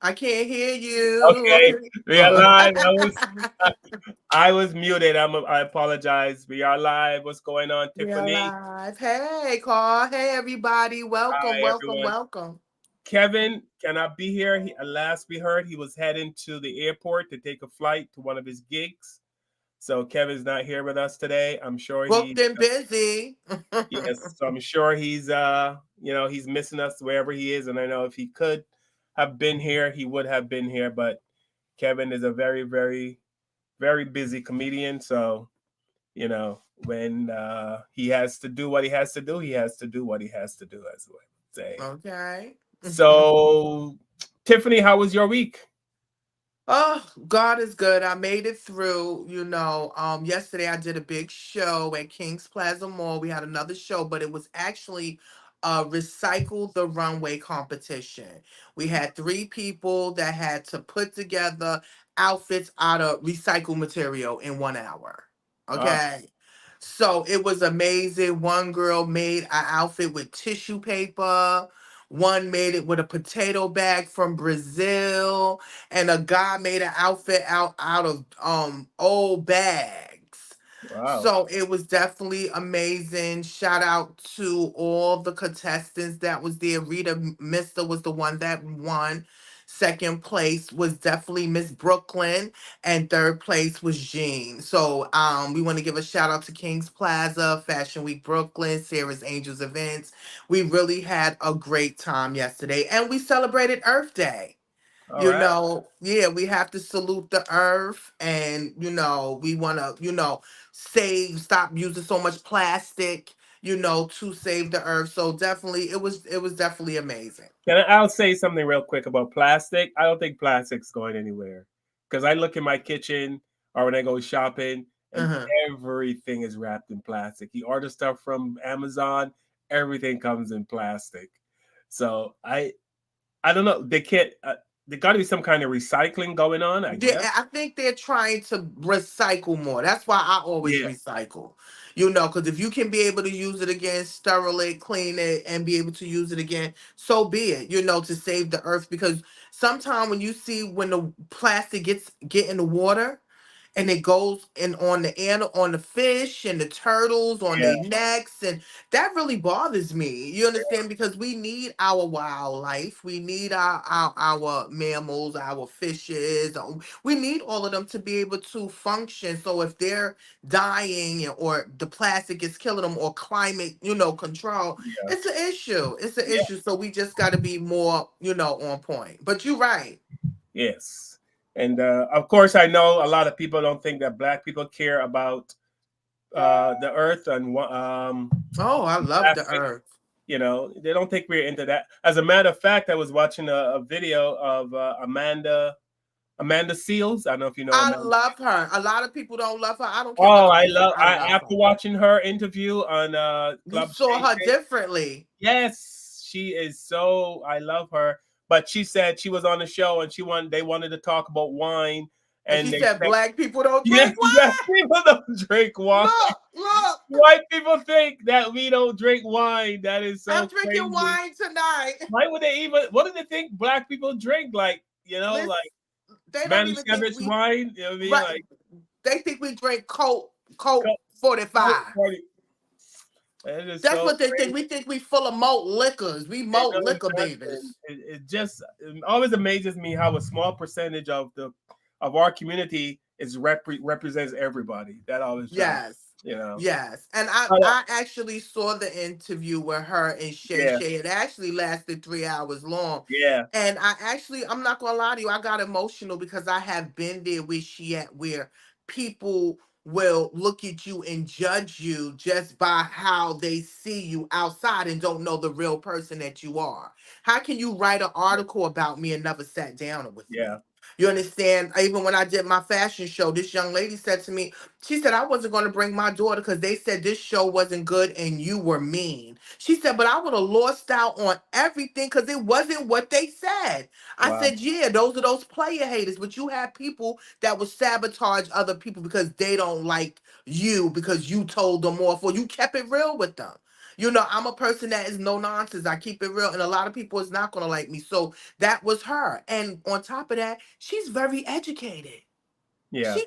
I can't hear you. Okay, we are Oh. live. I was muted. I apologize. We are live. What's going on, We are Tiffany? live. Hey, Carl. Hey, everybody. Welcome, Hi, welcome, everyone. welcome. Kevin cannot be here. Last we heard, he was heading to the airport to take a flight to one of his gigs. So Kevin's not here with us today. I'm sure Booked he, and busy. yes. So I'm sure he's missing us wherever he is. And I know if he could have been here, he would have been here. But Kevin is a very, very, very busy comedian. So when he has to do what he has to do, he has to do what he has to do, as I would say. Okay. So, Tiffany, how was your week? Oh, God is good. I made it through. Yesterday I did a big show at Kings Plaza Mall. We had another show, but it was actually a recycle the runway competition. We had three people that had to put together outfits out of recycled material in 1 hour. Wow, Okay. So it was amazing. One girl made an outfit with tissue paper. One made it with a potato bag from Brazil, and a guy made an outfit out of old bags. wow. So it was definitely amazing. Shout out to all the contestants that was there. Rita Mister was the one that won. Second place was definitely Miss Brooklyn, and third place was Jean. So we want to give a shout out to Kings Plaza, Fashion Week Brooklyn, Sarah's Angels Events. We really had a great time yesterday, and we celebrated Earth Day. All right. Yeah, we have to salute the earth, and we want to stop using so much plastic, to save the earth. So definitely it was definitely amazing. I'll say something real quick about plastic. I don't think plastic's going anywhere because I look in my kitchen or when I go shopping, and Uh-huh. everything is wrapped in plastic. You order stuff from Amazon, everything comes in plastic. So I don't know. They can't. There got to be some kind of recycling going on, I guess. I think they're trying to recycle more. That's why I always Yeah, recycle. Because if you can be able to use it again, sterile it, clean it, and be able to use it again, so be it. To save the earth. Because sometimes when you see when the plastic get in the water, and it goes in on the fish and the turtles on yeah, their necks, and that really bothers me. You understand? Because we need our wildlife, we need our mammals, our fishes. We need all of them to be able to function. So if they're dying, or the plastic is killing them, or climate control, yeah. it's an issue. It's an Yeah. issue. So we just got to be more on point. But you're right. Yes. And of course, I know a lot of people don't think that black people care about the earth and Oh, I love the plastic. earth. They don't think we're into that. As a matter of fact, I was watching a video of Amanda Seals. I don't know if you know I Amanda. love her. A lot of people don't love her. I don't care what Oh, I nobody say. love. I love After her. watching her interview on You Club saw Shay her Shay, differently. yes, she is so. I love her. But she said she was on the show and they wanted to talk about wine, And and she they said said, black people don't yes, drink black wine. people don't drink wine. Look. White people think that we don't drink wine. That is I'm so drinking crazy. wine tonight. Why would they even? What do they think black people drink? Like Listen, like they don't even think Manischewitz we wine. You know what I mean? right. Like They think we drink Coke co- 45. party. That is That's so what they think. crazy. We think we full of malt liquors. We And malt no, liquor it's not. And babies. it always amazes me how a small percentage of our community represents everybody. That always drives. Yes. You know. Yes. And I Uh, I actually saw the interview with her and Shay yeah. Shay. It actually lasted 3 hours long. Yeah. And I'm not gonna lie to you, I got emotional because I have been there where she at, where people will look at you and judge you just by how they see you outside and don't know the real person that you are. How can you write an article about me and never sat down with Yeah. me? You understand? Even when I did my fashion show, this young lady said to me, she said, I wasn't going to bring my daughter because they said this show wasn't good and you were mean. She said, but I would have lost out on everything because it wasn't what they said. I Wow. said, yeah, those are those player haters, but you have people that will sabotage other people because they don't like you because you told them off or you kept it real with them. I'm a person that is no nonsense. I keep it real, and a lot of people is not gonna like me. So that was her. And on top of that, she's very educated. Yeah, She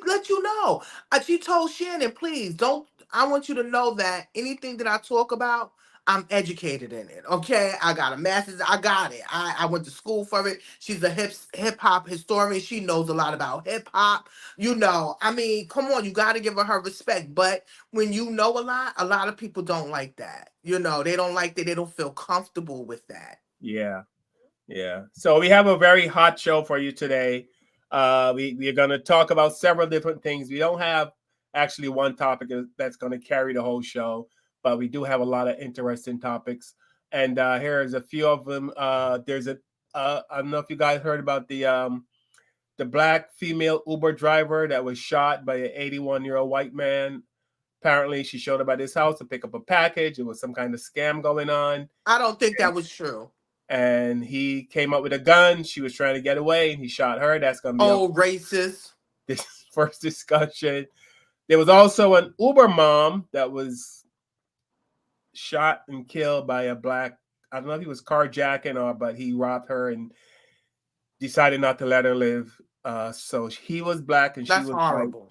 let you know. She told Shannon, please don't. I want you to know that anything that I talk about, I'm educated in it. Okay, I got a master's. I got it. I went to school for it. She's a hip hop historian. She knows a lot about hip hop. I mean, come on, you got to give her respect. But when you know a lot of people don't like that. They don't like that. They don't feel comfortable with that. yeah. Yeah. So we have a very hot show for you today. We're going to talk about several different things. We don't have actually one topic that's going to carry the whole show, but we do have a lot of interesting topics. And here's a few of them. I don't know if you guys heard about the black female Uber driver that was shot by an 81-year-old white man. Apparently, she showed up at his house to pick up a package. It was some kind of scam going on, I don't think that was true. and he came up with a gun. She was trying to get away, and he shot her. That's going to be up Oh, racist. this first discussion. There was also an Uber mom that was shot and killed by a black. I don't know if he was carjacking or, but he robbed her and decided not to let her live. So he was black and she That's was white. horrible.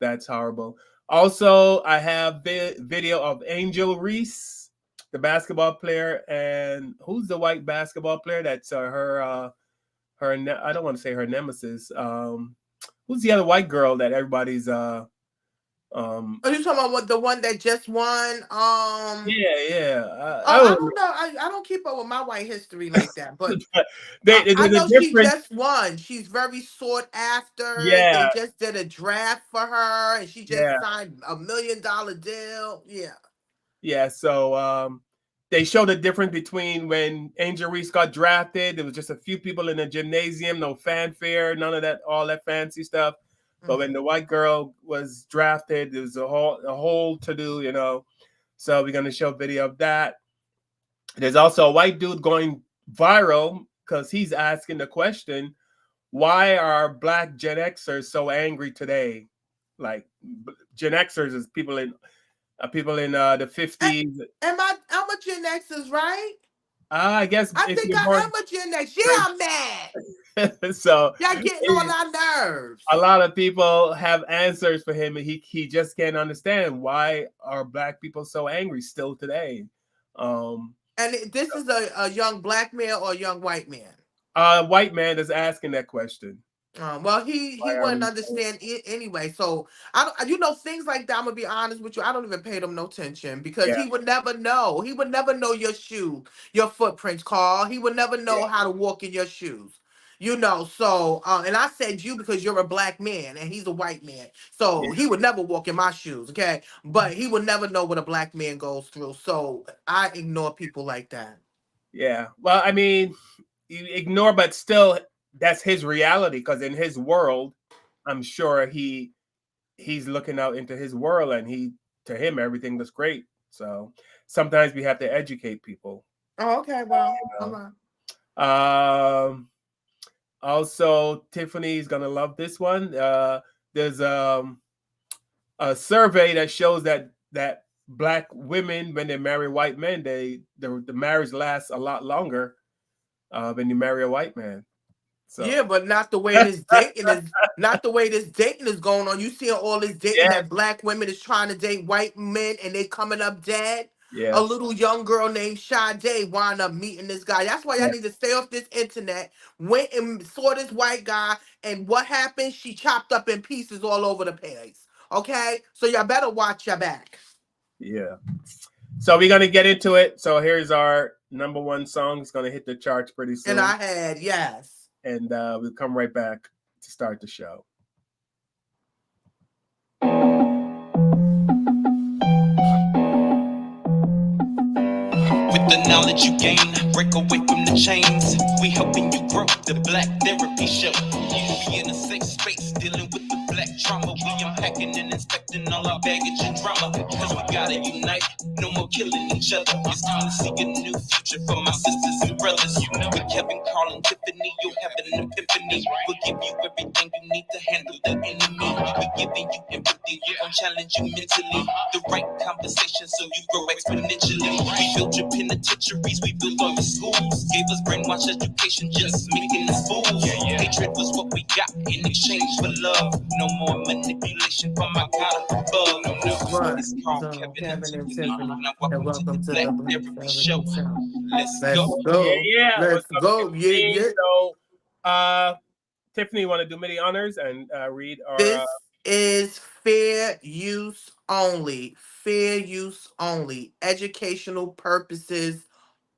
That's horrible. Also, I have video of Angel Reese, the basketball player, and who's the white basketball player? That's I don't want to say her nemesis. Who's the other white girl that everybody's um Are you talking about the one that just won? yeah. I Oh, I don't don't know. I don't keep up with my white history like that, but I there's a know she difference. just won. She's very sought after. They Yeah, just did a draft for her, and she yeah, just signed $1 million deal. Yeah. yeah. So they showed the difference between when Angel Reese got drafted. There was just a few people in the gymnasium, no fanfare, none of that, all that fancy stuff. But when Hmm. the white girl was drafted, there was a whole to do. So we're gonna show video of that. There's also a white dude going viral because he's asking the question, why are black Gen Xers so angry today? Like Gen Xers is people in the A- 50s. I'm a Gen X's, right? I guess I if think you're I born am a Gen X. Yeah, I'm mad. so Y'all getting on our a nerves. lot of people have answers for him, and he just can't understand why are black people so angry still today. Um, And this is a young black man or a young white man. a white man is asking that question. Well, he Why are wouldn't we? understand it anyway. So I don't, things like that. I'm gonna be honest with you. I don't even pay them no attention because Yeah, he would never know. He would never know your shoe, your footprints, Carl. He would never yeah, know how to walk in your shoes. So and I said you because you're a black man and he's a white man. So yeah, he would never walk in my shoes, okay? But he would never know what a black man goes through. So I ignore people like that. yeah. Well, I mean, you ignore, but still, that's his reality. Because in his world, I'm sure he's looking out into his world, and to him everything was great. So sometimes we have to educate people. Oh, okay, well, all You right. um, Also, Tiffany's gonna love this one. There's a survey that shows that black women, when they marry white men, the marriage lasts a lot longer when you marry a white man. Yeah, So but not the way this dating is. Not the way this dating is going on. You see all this dating yeah, that black women is trying to date white men and they coming up dead. A yeah, little young girl named Sade wound up meeting this guy. That's why y'all yeah, need to stay off this internet. Went and saw this white guy, and what happened? She chopped up in pieces all over the place. Okay, so y'all better watch your back. yeah. So we're gonna get into it. So here's our number one song. It's gonna hit the charts pretty And soon, I had yes. and we'll come right back to start the show. With the knowledge you gain, break away from the chains. We helping you grow the Black Therapy Show. You be in a safe space, dealing with the black trauma. We unpacking and inspecting all our baggage and drama. Cause we gotta unite, no more killing each other. It's time to see a new future for my sisters and brothers. You know, with Kevin, Carl, and Tiffany, you'll have an epiphany. We'll give you everything you need to handle the enemy. We're giving you empathy, you gon' challenge you mentally. The right conversation so you grow exponentially. We built your penitentiaries, we built all your schools. Gave us brainwash education, just making us fools. Hatred was what we got in exchange for love. No more manipulation from my God above. No, no. What? It's called So Kevin and Kevin and Tiffany. Tiffany, Now and welcome to the welcome to Black the Black Therapy Show. Therapy Show. Let's Let's go. go. What's Let's up, go. Yeah, Tiffany? yeah. So, Tiffany, you want to do me the honors and read our This is fair use only. Fair use only. Educational purposes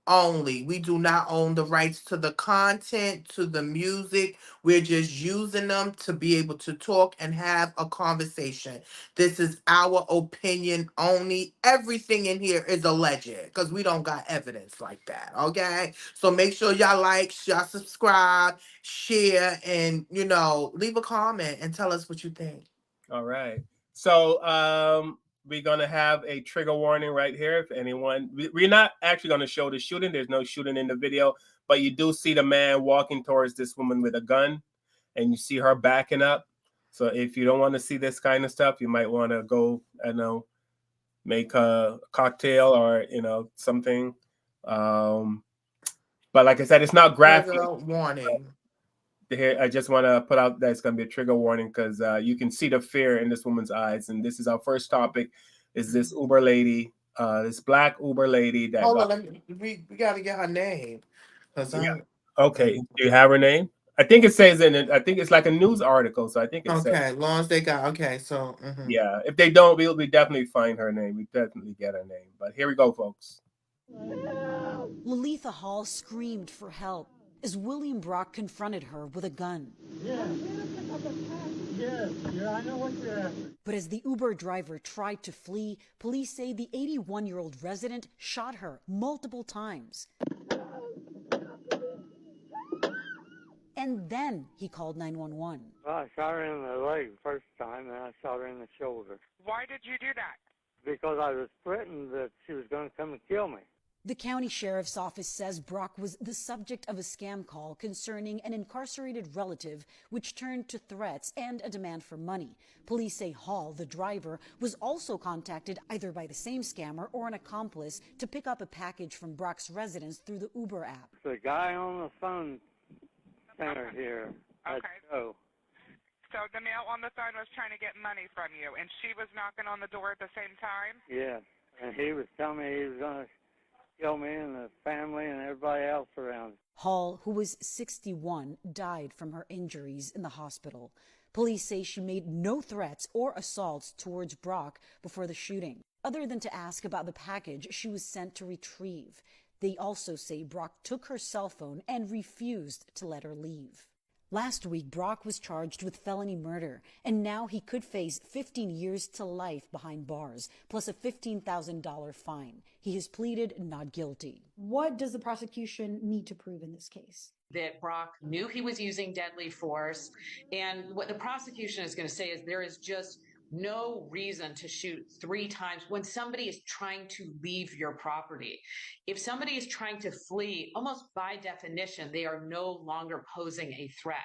only. We do not own the rights to the content, to the music. We're just using them to be able to talk and have a conversation. This is our opinion only. Everything in here is alleged because we don't got evidence like that. Okay. So make sure y'all like, y'all subscribe, share, and leave a comment and tell us what you think. All right. So we're gonna have a trigger warning right here. If anyone, we're not actually gonna show the shooting. There's no shooting in the video, but you do see the man walking towards this woman with a gun, and you see her backing up. So if you don't want to see this kind of stuff, you might want to go, I know, make a cocktail or something. But like I said, it's not graphic. Trigger warning. Here, I just want to put out that it's going to be a trigger warning because you can see the fear in this woman's eyes. And this is our first topic: is this Uber lady, this black Uber lady that Hold got? on, we gotta get her name. Cause Yeah. I'm Okay. Do you have her name? I think it says in it. I think it's like a news article, so I think it says. okay. Long as they got so. Yeah. If they don't, we definitely find her name. We definitely get her name. But here we go, folks. Lolita Hall screamed for help as William Brock confronted her with a gun. Yeah, I know what you're after. But as the Uber driver tried to flee, police say the 81-year-old resident shot her multiple times. And then he called 911. Well, I shot her in the leg first time, and I shot her in the shoulder. Why did you do that? Because I was threatened that she was going to come and kill me. The county sheriff's office says Brock was the subject of a scam call concerning an incarcerated relative, which turned to threats and a demand for money. Police say Hall, the driver, was also contacted either by the same scammer or an accomplice to pick up a package from Brock's residence through the Uber app. The guy on the phone center here. Okay. Joe. So the male on the phone was trying to get money from you, and she was knocking on the door at the same time? Yeah, and he was telling me he was going to kill me and the family and everybody else around. Hall, who was 61, died from her injuries in the hospital. Police say she made no threats or assaults towards Brock before the shooting, other than to ask about the package she was sent to retrieve. They also say Brock took her cell phone and refused to let her leave. Last week, Brock was charged with felony murder, and now he could face 15 years to life behind bars, plus a $15,000 fine. He has pleaded not guilty. What does the prosecution need to prove in this case? That Brock knew he was using deadly force. And what the prosecution is going to say is there is just no reason to shoot 3 times when somebody is trying to leave your property. If somebody is trying to flee, almost by definition, they are no longer posing a threat.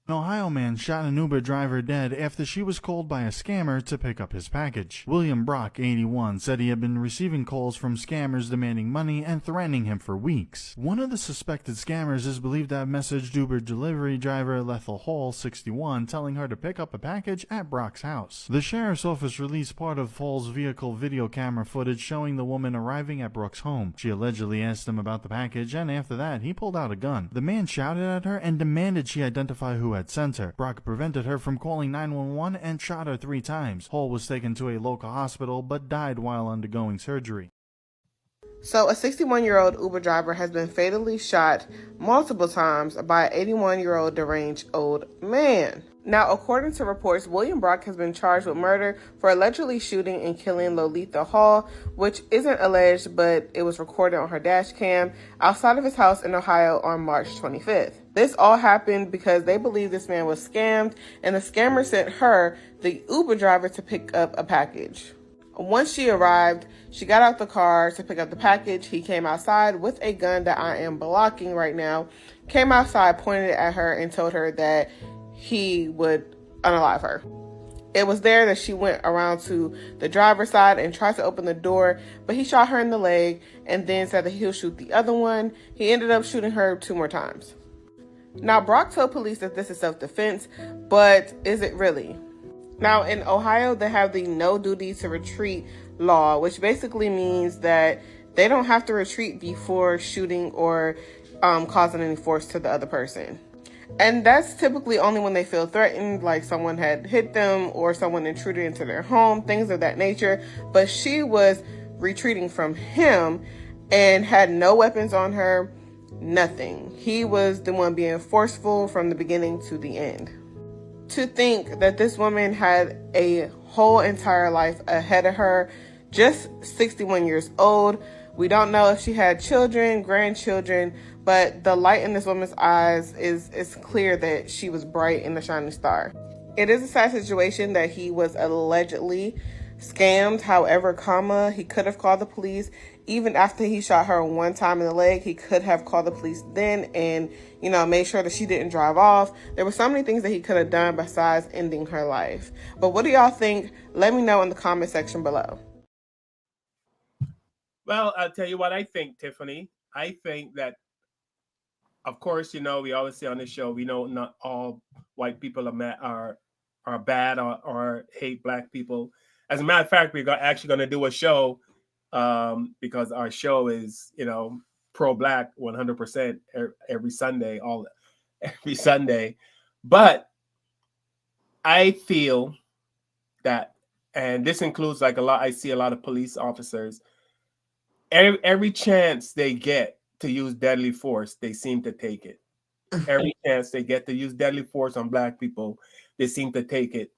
An Ohio man shot an Uber driver dead after she was called by a scammer to pick up his package. William Brock, 81, said he had been receiving calls from scammers demanding money and threatening him for weeks. One of the suspected scammers is believed to have messaged Uber delivery driver Lethal Hall, 61, telling her to pick up a package at Brock's house. The sheriff's office released part of Hall's vehicle video camera footage showing the woman arriving at Brock's home. She allegedly asked him about the package, and after that, he pulled out a gun. The man shouted at her and demanded she identify who had sent her. Brock prevented her from calling 911 and shot her 3 times. Hall was taken to a local hospital but died while undergoing surgery. So, a 61-year-old Uber driver has been fatally shot multiple times by an 81-year-old deranged old man. Now, according to reports, William Brock has been charged with murder for allegedly shooting and killing Lolita Hall, which isn't alleged, but it was recorded on her dash cam outside of his house in Ohio on March 25th. This all happened because they believe this man was scammed, and the scammer sent her, the Uber driver, to pick up a package. Once she arrived, she got out the car to pick up the package. He came outside with a gun that I am blocking right now, came outside, pointed it at her, and told her that he would unalive her. It was there that she went around to the driver's side and tried to open the door, but he shot her in the leg and then said that he'll shoot the other one. He ended up shooting her 2 more times. Now, Brock told police that this is self-defense, but is it really? Now, in Ohio, they have the no duty to retreat law, which basically means that they don't have to retreat before shooting or causing any force to the other person. And that's typically only when they feel threatened, like someone had hit them or someone intruded into their home, things of that nature. But she was retreating from him and had no weapons on her, nothing. He was the one being forceful from the beginning to the end. To think that this woman had a whole entire life ahead of her, just 61 years old. We don't know if she had children, grandchildren, but the light in this woman's eyes is clear that she was bright in the shining star. It is a sad situation that he was allegedly scammed. However, he could have called the police. Even after he shot her one time in the leg, he could have called the police then and, made sure that she didn't drive off. There were so many things that he could have done besides ending her life. But what do y'all think? Let me know in the comment section below. Well, I'll tell you what I think, Tiffany. I think that, of course, we always say on this show, we know not all white people are bad or hate black people. As a matter of fact, we're actually going to do a show because our show is, pro-black 100% every Sunday, every Sunday. But I feel that, and this includes like I see a lot of police officers, every chance they get to use deadly force, they seem to take it. Every chance they get to use deadly force on black people, they seem to take it.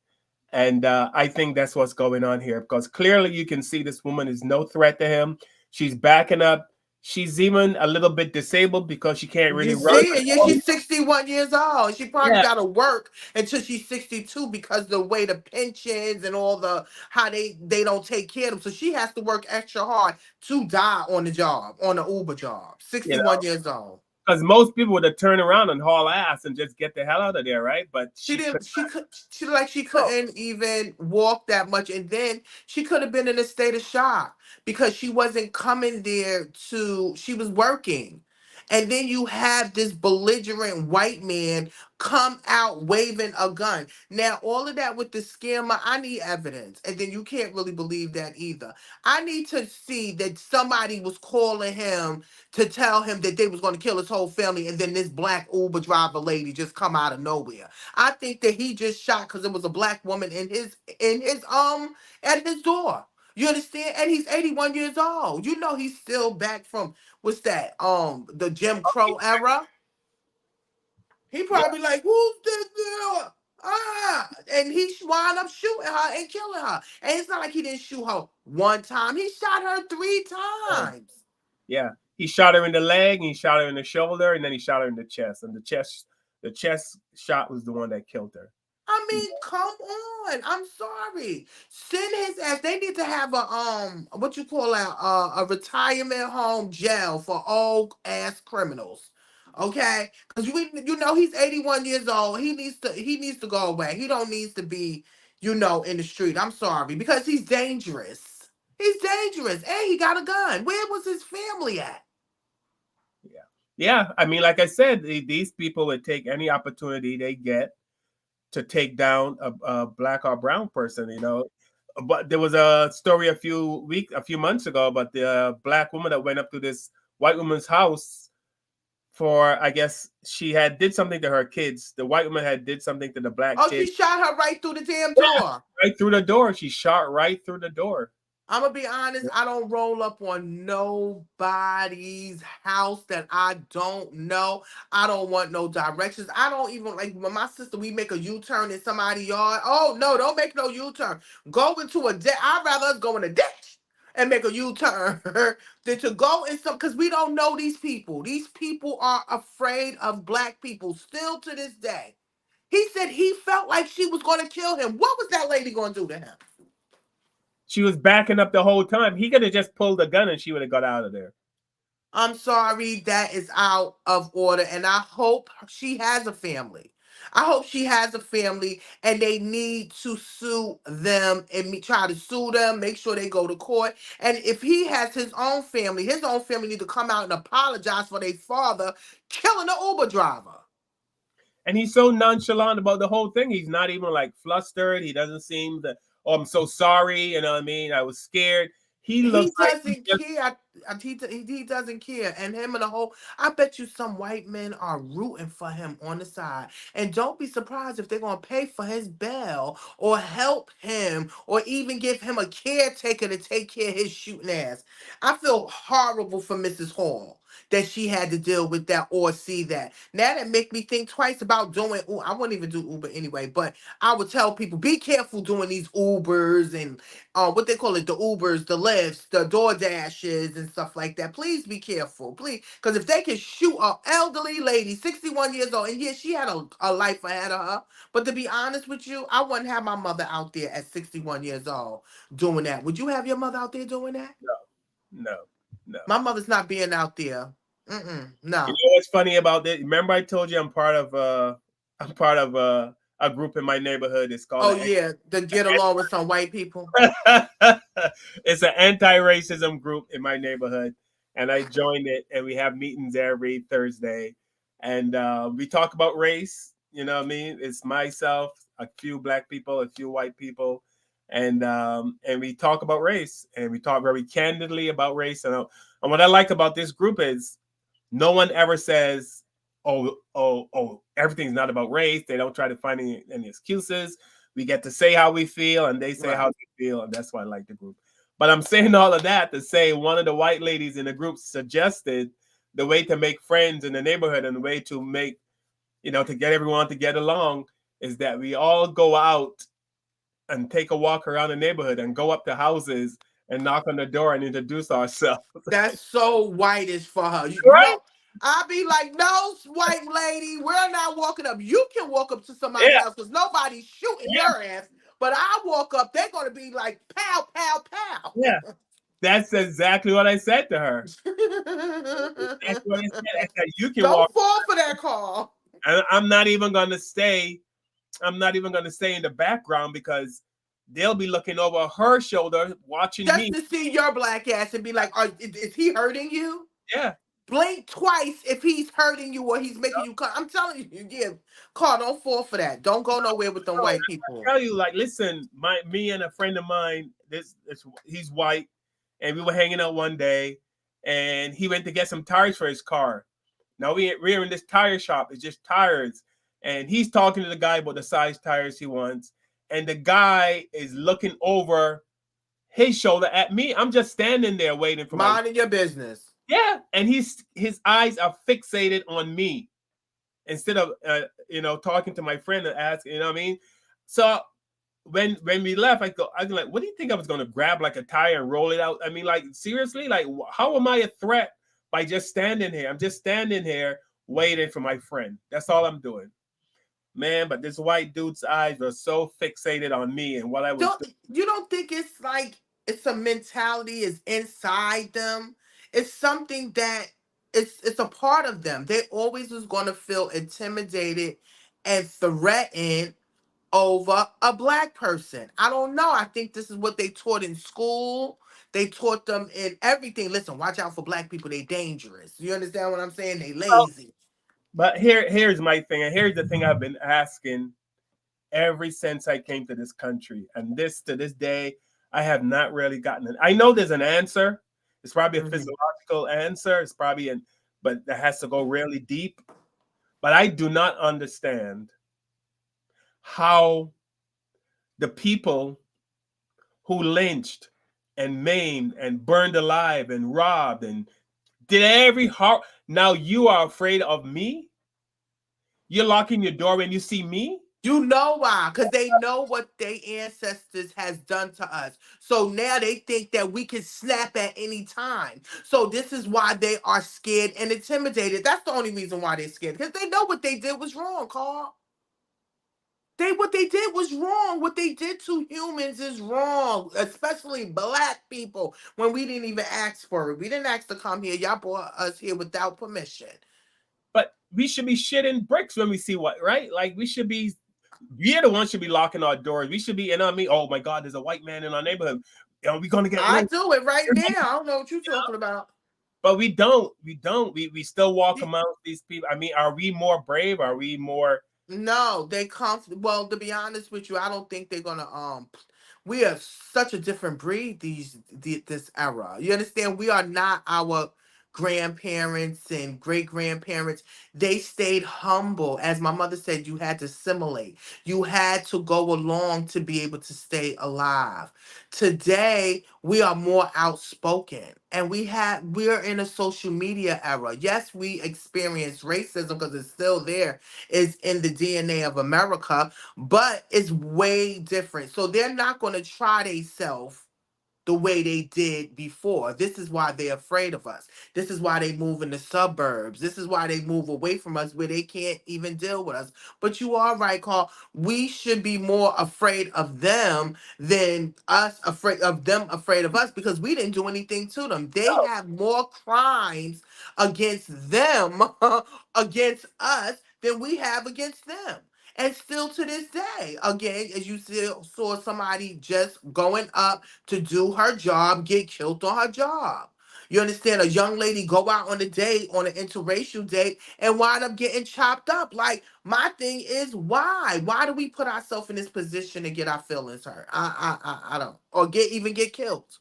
And I think that's what's going on here, because clearly you can see this woman is no threat to him. She's backing up. She's even a little bit disabled because she can't really You run. see, and yeah, she's 61 years old. She probably Yeah, got to work until she's 62 because the way the pensions and all the how they don't take care of them. So she has to work extra hard to die on the job, on the Uber job. you 61 know, years old. because most people would have turned around and haul ass and just get the hell out of there, right? But She she could didn't. She could. She not. couldn't even walk that much, and then she could have been in a state of shock because she wasn't coming there to. She was working, and then you have this belligerent white man come out waving a gun. Now, all of that with the scammer, I need evidence, and then you can't really believe that either. I need to see that somebody was calling him to tell him that they was going to kill his whole family, and then this black Uber driver lady just come out of nowhere. I think that he just shot because there was a black woman in his at his door. You understand? And he's 81 years old. You know he's still back from what's that? The Jim Crow era. He Yeah, probably like, who's this girl? And he wound up shooting her and killing her. And it's not like he didn't shoot her one time. He shot her 3 times. yeah. He shot her in the leg, and he shot her in the shoulder, and then he shot her in the chest. And the chest shot was the one that killed her. I mean, come on. I'm sorry. Send his ass. They need to have what you call a retirement home jail for old ass criminals. Okay? Because he's 81 years old. He needs to go away. He don't needs to be, in the street. I'm sorry. Because he's dangerous. He's dangerous. And he got a gun. Where was his family at? Yeah, yeah. I mean, like I said, these people would take any opportunity they get to take down a black or brown person. But there was a story a few months ago about the black woman that went up to this white woman's house for, I guess she had did something to her kids. The white woman had did something to the black Oh, kid. she shot her right through the damn Yeah, door. right through the door. She shot right through the door. I'm gonna be honest, I don't roll up on nobody's house that I don't know. I don't want no directions. I don't even like when my sister, we make a U-turn in somebody's yard. Oh no, don't make no U-turn. Go into a ditch. I'd rather us go in a ditch and make a U-turn than to go in some because we don't know these people. These people are afraid of black people still to this day. He said he felt like she was gonna kill him. What was that lady gonna do to him? She was backing up the whole time. He could have just pulled a gun and she would have got out of there. I'm sorry, that is out of order, and I hope she has a family I hope she has a family and they need to sue them and try to sue them, make sure they go to court. And if he has his own family need to come out and apologize for their father killing the Uber driver. And he's so nonchalant about the whole thing. He's not even like flustered. He doesn't seem that, oh, I'm so sorry. You know what I mean? I was scared. He He looks like he doesn't just, care. He doesn't care. And him and the whole, I bet you some white men are rooting for him on the side. And don't be surprised if they're going to pay for his bail or help him or even give him a caretaker to take care of his shooting ass. I feel horrible for Mrs. Hall that she had to deal with that or see that. Now that make me think twice about doing, I wouldn't even do Uber anyway, but I would tell people, be careful doing these Ubers and what they call it, the Ubers, the lifts, the Door Dashes, and stuff like that. Please be careful, please, because if they can shoot a elderly lady, 61 years old, and yeah, she had a life ahead of her. But to be honest with you, I wouldn't have my mother out there at 61 years old doing that. Would you have your mother out there doing that? no, no, no. My mother's not being out there. You No. know what's funny about this? Remember I told you I'm part of a group in my neighborhood. It's called Oh yeah, to get along with some white people. it's an anti-racism group in my neighborhood, and I joined it, and we have meetings every Thursday, and we talk about race. You know what I mean? It's myself, a few black people, a few white people, and we talk about race, and we talk very candidly about race. And what I like about this group is no one ever says, oh, everything's not about race. They don't try to find any excuses. We get to say how we feel, and they say Right. how they feel, and that's why I like the group. But I'm saying all of that to say one of the white ladies in the group suggested the way to make friends in the neighborhood and the way to make, to get everyone to get along is that we all go out and take a walk around the neighborhood and go up to houses and knock on the door and introduce ourselves. That's so whitish for her. Right? I'll be like, no, white lady, we're not walking up. You can walk up to somebody's Yeah, house because nobody's shooting yeah, your ass. But I walk up, they're gonna be like, pow, pow, yeah. pow. That's exactly what I said to her. That's what I said. I said, you can walk. Don't fall for that call. And I'm not even gonna stay. I'm not even gonna stay in the background because they'll be looking over her shoulder watching Just me. to see your black ass and be like, is he hurting you? Yeah. Blink twice if he's hurting you or he's making you come. I'm telling you, yeah, Carl, don't fall for that. Don't go nowhere with them No, white I people. tell you, like, listen, me and a friend of mine, he's white, and we were hanging out one day, and he went to get some tires for his car. Now we're in this tire shop. It's just tires, and he's talking to the guy about the size tires he wants, and the guy is looking over his shoulder at me. I'm just standing there waiting for my Minding your business. yeah, and his eyes are fixated on me instead of talking to my friend and asking, you know what I mean? So when we left, I was like, what do you think I was going to grab like a tire and roll it out? I mean, like seriously, like how am I a threat by just standing here? I'm just standing here waiting for my friend. That's all I'm doing, man. But this white dude's eyes were so fixated on me and what I was Don't doing. you don't think it's like it's a mentality is inside them? It's something that it's a part of them. They always was going to feel intimidated and threatened over a black person. I don't know. I think this is what they taught in school. They taught them in everything. Listen, watch out for black people. They dangerous. You understand what I'm saying? They lazy. But here's my thing, and here's the thing I've been asking ever since I came to this country. And this to this day, I have not really gotten it. I know there's an answer. It's probably a Mhm. physiological answer. It's probably but that has to go really deep. But I do not understand how the people who lynched and maimed and burned alive and robbed and did every heart. Now you are afraid of me? You're locking your door when you see me? You know why? Because they know what their ancestors has done to us. So now they think that we can snap at any time. So this is why they are scared and intimidated. That's the only reason why they're scared. Because they know what they did was wrong, Carl. What they did was wrong. What they did to humans is wrong, especially black people. When we didn't even ask for it, we didn't ask to come here. Y'all brought us here without permission. but we should be shitting bricks when we see what, right? Like we're the ones should be locking our doors. We should be, and I mean, oh my God, there's a white man in our neighborhood. We're gonna get I lynched. do it right now. I don't know what you're talking about. But we don't. We don't. We still walk amongst these people. I mean, are we more brave? Are we more? No, they come. Well, to be honest with you, I don't think they're gonna. We are such a different breed this era. You understand? We are not our grandparents and great grandparents. They stayed humble, as my mother said. You had to assimilate. You had to go along to be able to stay alive. Today, we are more outspoken, and we're in a social media era. Yes, we experience racism because it's still there, is in the DNA of America, but it's way different. So they're not going to try themselves the way they did before. This is why they're afraid of us. This is why they move in the suburbs. This is why they move away from us where they can't even deal with us. But you are right, Carl. We should be more afraid of them than us afraid of us because we didn't do anything to them. They have more crimes against them against us than we have against them. And still to this day, again, as you still saw somebody just going up to do her job, get killed on her job. You understand? A young lady go out on a date, on an interracial date, and wind up getting chopped up. Like, my thing is, why? Why do we put ourselves in this position to get our feelings hurt? I don't, or get killed.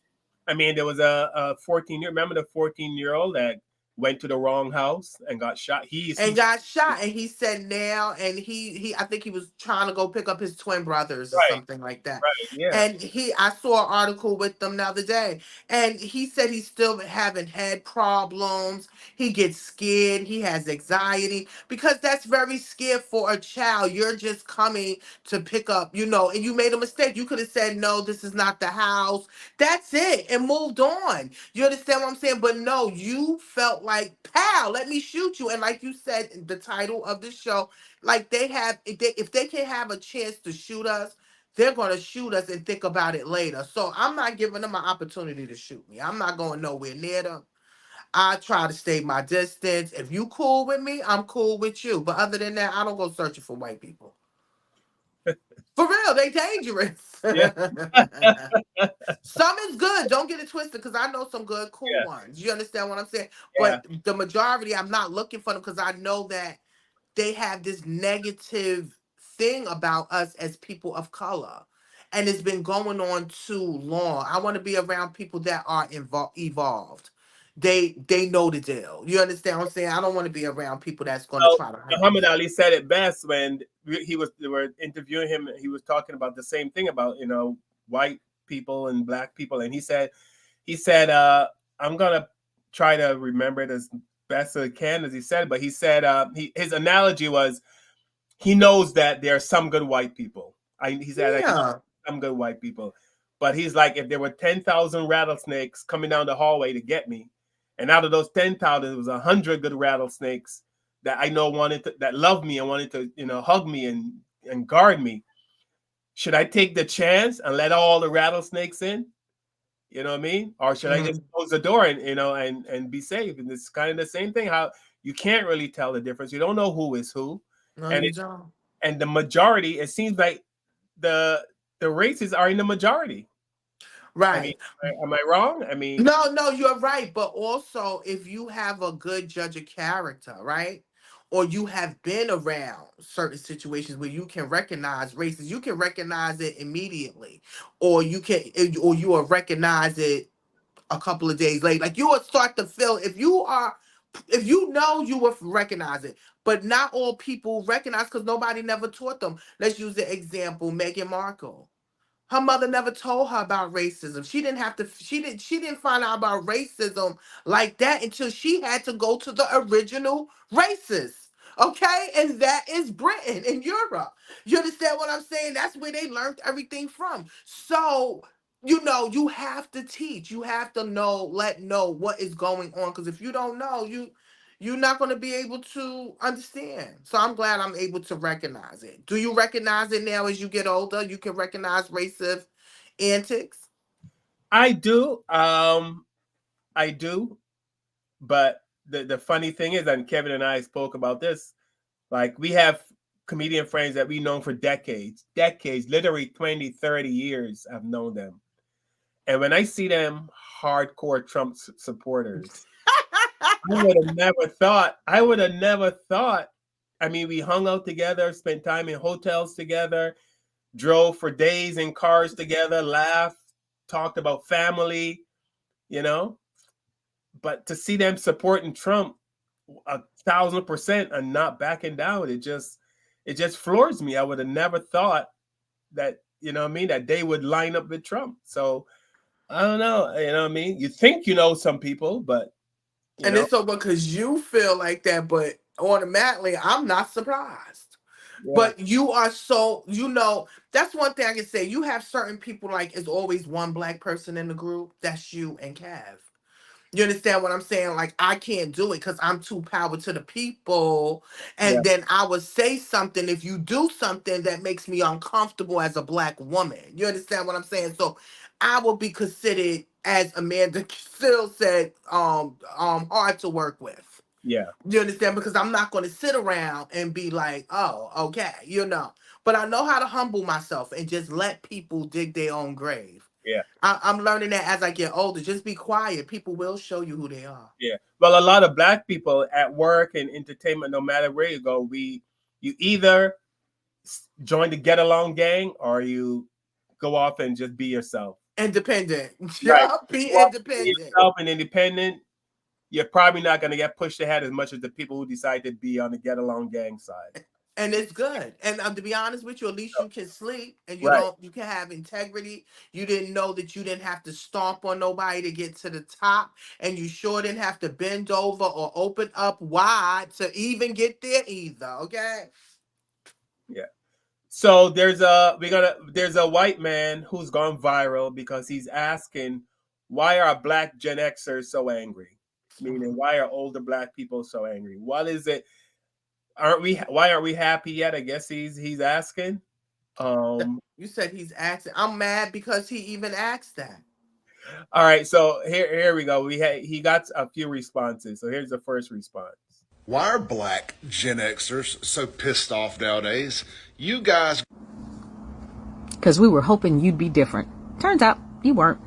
I mean, there was a 14 year. Remember the 14-year-old that went to the wrong house and got shot. And got shot, and he said now, and he I think he was trying to go pick up his twin brothers or Right, something like that. right, yeah. And I saw an article with them the other day, and he said he's still having head problems. He gets scared, he has anxiety, because that's very scared for a child. You're just coming to pick up, and you made a mistake. You could have said, no, this is not the house. That's it, and moved on. You understand what I'm saying? But no, you felt like, pal, let me shoot you. And like you said, the title of the show, like if they can have a chance to shoot us, they're gonna shoot us and think about it later. So I'm not giving them an opportunity to shoot me. I'm not going nowhere near them. I try to stay my distance. If you cool with me, I'm cool with you. But other than that, I don't go searching for white people. For real, they dangerous. Yeah, Some is good. Don't get it twisted, because I know some good, cool yeah, ones. You understand what I'm saying? yeah. But the majority, I'm not looking for them because I know that they have this negative thing about us as people of color. And it's been going on too long. I want to be around people that are evolved. They know the deal. You understand what I'm saying? I don't want to be around people that's going to Well, try to hurt Muhammad me. Ali said it best when they were interviewing him. He was talking about the same thing about white people and black people, and he said I'm gonna try to remember it as best as I can as he said, but he said his analogy was he knows that there are some good white people. He said I know Yeah. some good white people, but he's like if there were 10,000 rattlesnakes coming down the hallway to get me, and out of those 10,000, there was 100 good rattlesnakes that I know that loved me and wanted to hug me and guard me. Should I take the chance and let all the rattlesnakes in? You know what I mean? Or should I just Mhm. close the door and be safe? And it's kind of the same thing. How you can't really tell the difference. You don't know who is who, No, and you it don't. and the majority. It seems like the the races are in the majority. I mean, Right. am I wrong? I mean, No, no, you're right. But also, if you have a good judge of character, right? Or you have been around certain situations where you can recognize races, you can recognize it immediately, or you will recognize it a couple of days later. Like, you will start to feel, if you know, you will recognize it. But not all people recognize because nobody never taught them. Let's use the example, Meghan Markle. Her mother never told her about racism. She didn't find out about racism like that until she had to go to the original racists. Okay? And that is Britain and Europe. You understand what I'm saying? That's where they learned everything from. So, you have to teach. You have to know what is going on. Because if you don't know, you're not going to be able to understand. So I'm glad I'm able to recognize it. Do you recognize it now as you get older? You can recognize racist antics. I do, I do, but the funny thing is, and Kevin and I spoke about this, like we have comedian friends that we've known for decades, literally 20, 30 years. I've known them. And when I see them hardcore Trump supporters, I would have never thought. I mean, we hung out together, spent time in hotels together, drove for days in cars together, laughed, talked about family, you know. But to see them supporting Trump 1,000% and not backing down, it just floors me. I would have never thought that, you know what I mean, that they would line up with Trump. So I don't know, you know what I mean? You think you know some people, but you And know, it's so because you feel like that, but automatically, I'm not surprised. yeah, But you are so, that's one thing I can say. You have certain people, like, it's always one black person in the group. That's you and Cav. You understand what I'm saying? Like, I can't do it because I'm too power to the people. yeah, And then I would say something if you do something that makes me uncomfortable as a black woman. You understand what I'm saying? So I will be considered, as Amanda still said, hard to work with. yeah, You understand? Because I'm not going to sit around and be like, oh, okay. But I know how to humble myself and just let people dig their own grave. yeah, I'm learning that as I get older. Just be quiet. People will show you who they are. yeah. Well, a lot of black people at work and entertainment, no matter where you go, you either join the get along gang or you go off and just be yourself. Independent. Right. Yeah, be Go off and be independent. yourself and independent. You're probably not going to get pushed ahead as much as the people who decide to be on the get along gang side. And it's good. And to be honest with you, at least you can sleep and Right. you can have integrity. You didn't know that you didn't have to stomp on nobody to get to the top. And you sure didn't have to bend over or open up wide to even get there either. Okay. Yeah. So there's a white man who's gone viral because he's asking, why are black Gen Xers so angry? Meaning, why are older black people so angry? What is it? Why aren't we happy yet? I guess he's asking. Um You said he's asking. I'm mad because he even asked that. all right, so here we go. He got a few responses. So here's the first response. Why are black Gen Xers so pissed off nowadays? You guys. Because we were hoping you'd be different. Turns out you weren't.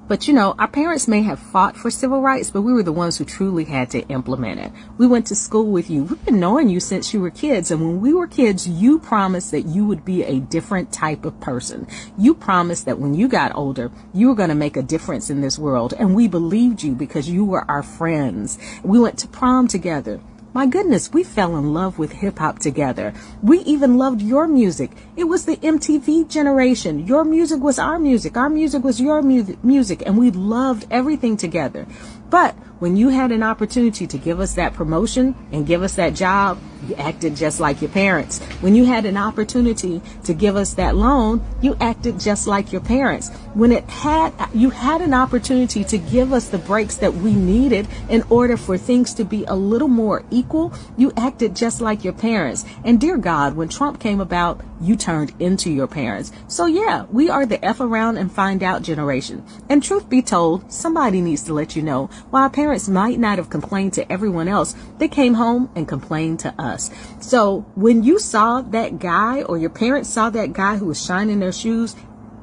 But you know, our parents may have fought for civil rights, but we were the ones who truly had to implement it. We went to school with you. We've been knowing you since you were kids. And when we were kids, you promised that you would be a different type of person. You promised that when you got older, you were going to make a difference in this world. And we believed you because you were our friends. We went to prom together. My goodness, we fell in love with hip hop together. We even loved your music. It was the MTV generation. Your music was our music. Our music was your music. And we loved everything together. But when you had an opportunity to give us that promotion and give us that job, you acted just like your parents. When you had an opportunity to give us that loan, you acted just like your parents. When you had an opportunity to give us the breaks that we needed in order for things to be a little more equal, you acted just like your parents. And dear God, when Trump came about, you turned into your parents. So yeah, we are the F around and find out generation. And truth be told, somebody needs to let you know, while our parents might not have complained to everyone else, they came home and complained to us. So when you saw that guy, or your parents saw that guy who was shining their shoes,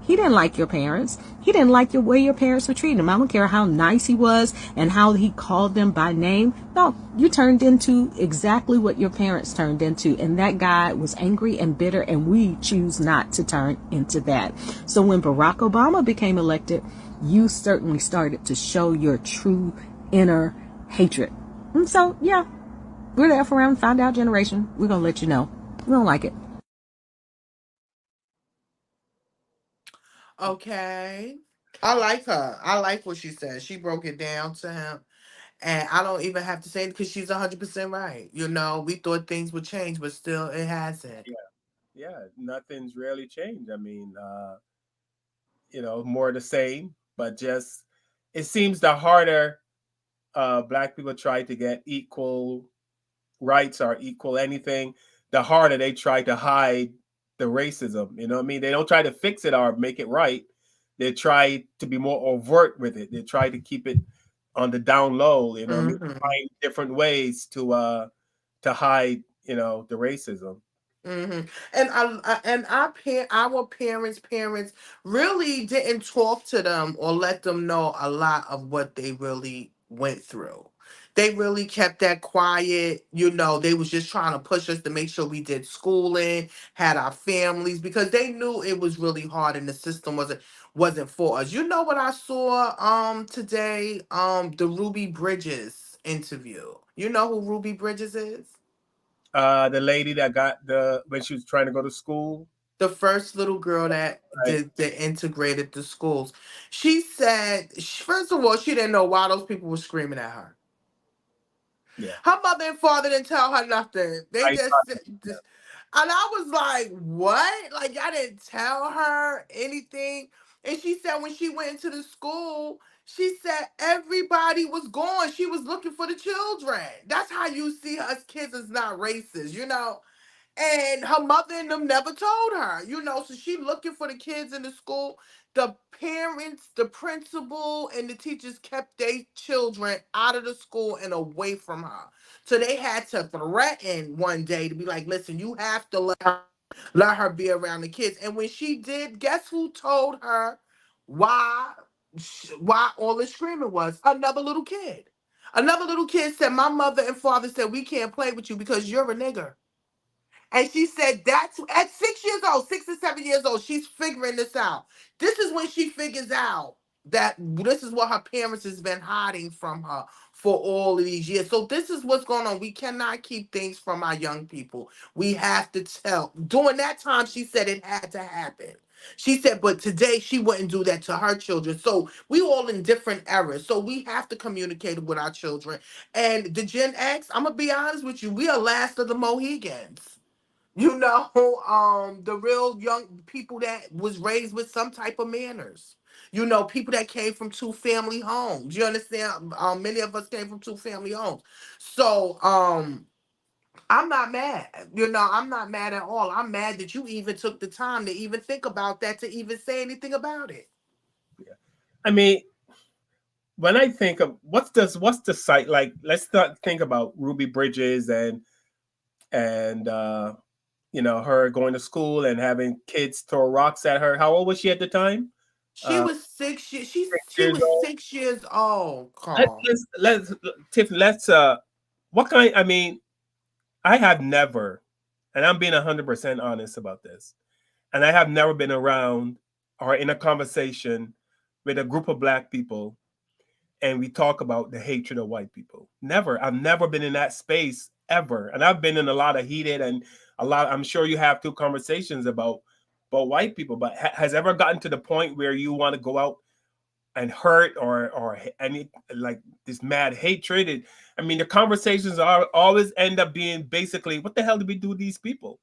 he didn't like your parents. He didn't like the way your parents were treating him. I don't care how nice he was and how he called them by name. No, you turned into exactly what your parents turned into. And that guy was angry and bitter, and we choose not to turn into that. So when Barack Obama became elected, you certainly started to show your true inner hatred. And so, yeah, we're the F around find out generation. We're going to let you know. We don't like it. Okay. I like her. I like what she said. She broke it down to him. And I don't even have to say it because she's 100% right. We thought things would change, but still it hasn't. Yeah, yeah, nothing's really changed. I mean, more the same, but just it seems the harder black people try to get equal rights or equal anything, the harder they try to hide the racism. You know what I mean? They don't try to fix it or make it right. They try to be more overt with it. They try to keep it on the down low. You know, what I mean, Mm-hmm. find different ways to hide, the racism. And our parents really didn't talk to them or let them know a lot of what they really went through. They really kept that quiet. They was just trying to push us to make sure we did schooling, had our families, because they knew it was really hard and the system wasn't for us. You know what I saw today? The Ruby Bridges interview. You know who Ruby Bridges is? The lady that got the when she was trying to go to school. The first little girl that Right. did that integrated the schools. She said, first of all, she didn't know why those people were screaming at her. Yeah. Her mother and father didn't tell her nothing. They I just, thought, and I was like, what? Like, y'all didn't tell her anything. And she said when she went into the school, she said everybody was gone. She was looking for the children. That's how you see us kids is not racist. And her mother and them never told her. So she looking for the kids in the school. The parents, the principal, and the teachers kept their children out of the school and away from her. So they had to threaten one day to be like, listen, you have to let her be around the kids. And when she did, guess who told her why why all the screaming was? Another little kid. Another little kid said, my mother and father said we can't play with you because you're a nigger. And she said that's at 6 years old, 6 or 7 years old, she's figuring this out. This is when she figures out that this is what her parents has been hiding from her for all of these years. So this is what's going on. We cannot keep things from our young people. We have to tell. During that time, she said it had to happen. She said, but today she wouldn't do that to her children. So we all in different eras. So we have to communicate with our children. And the Gen X, I'm gonna be honest with you, we are last of the Mohegans. The real young people that was raised with some type of manners. People that came from two family homes. You understand? Many of us came from two family homes. So, I'm not mad. I'm not mad at all. I'm mad that you even took the time to even think about that, to even say anything about it. I mean, when I think of what's the site like? Let's not think about Ruby Bridges and her going to school and having kids throw rocks at her. How old was she at the time? She Uh, was 6 years. She 6 she years was old. 6 years old, Let, Carl. let's Tiff. Let's what kind? I mean, I have never, and I'm being 100% honest about this, and I have never been around or in a conversation with a group of black people and we talk about the hatred of white people. Never. I've never been in that space ever. And I've been in a lot of heated and a lot, I'm sure you have two conversations about white people, but has ever gotten to the point where you want to go out and hurt or any like this mad hatred? I mean, the conversations are always end up being basically, what the hell did we do to these people?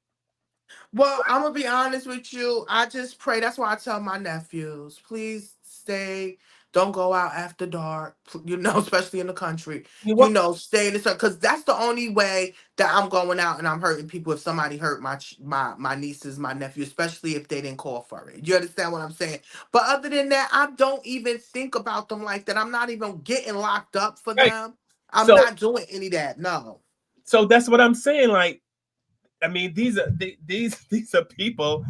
Well, I'm gonna be honest with you. I just pray. That's why I tell my nephews, please stay. Don't go out after dark. Especially in the country. You know what? Stay in the sun, because that's the only way that I'm going out and I'm hurting people. If somebody hurt my nieces, my nephew, especially if they didn't call for it. You understand what I'm saying? But other than that, I don't even think about them like that. I'm not even getting locked up for Right. them. I'm So not doing any of that. No. so that's what I'm saying. Like, I mean, these are people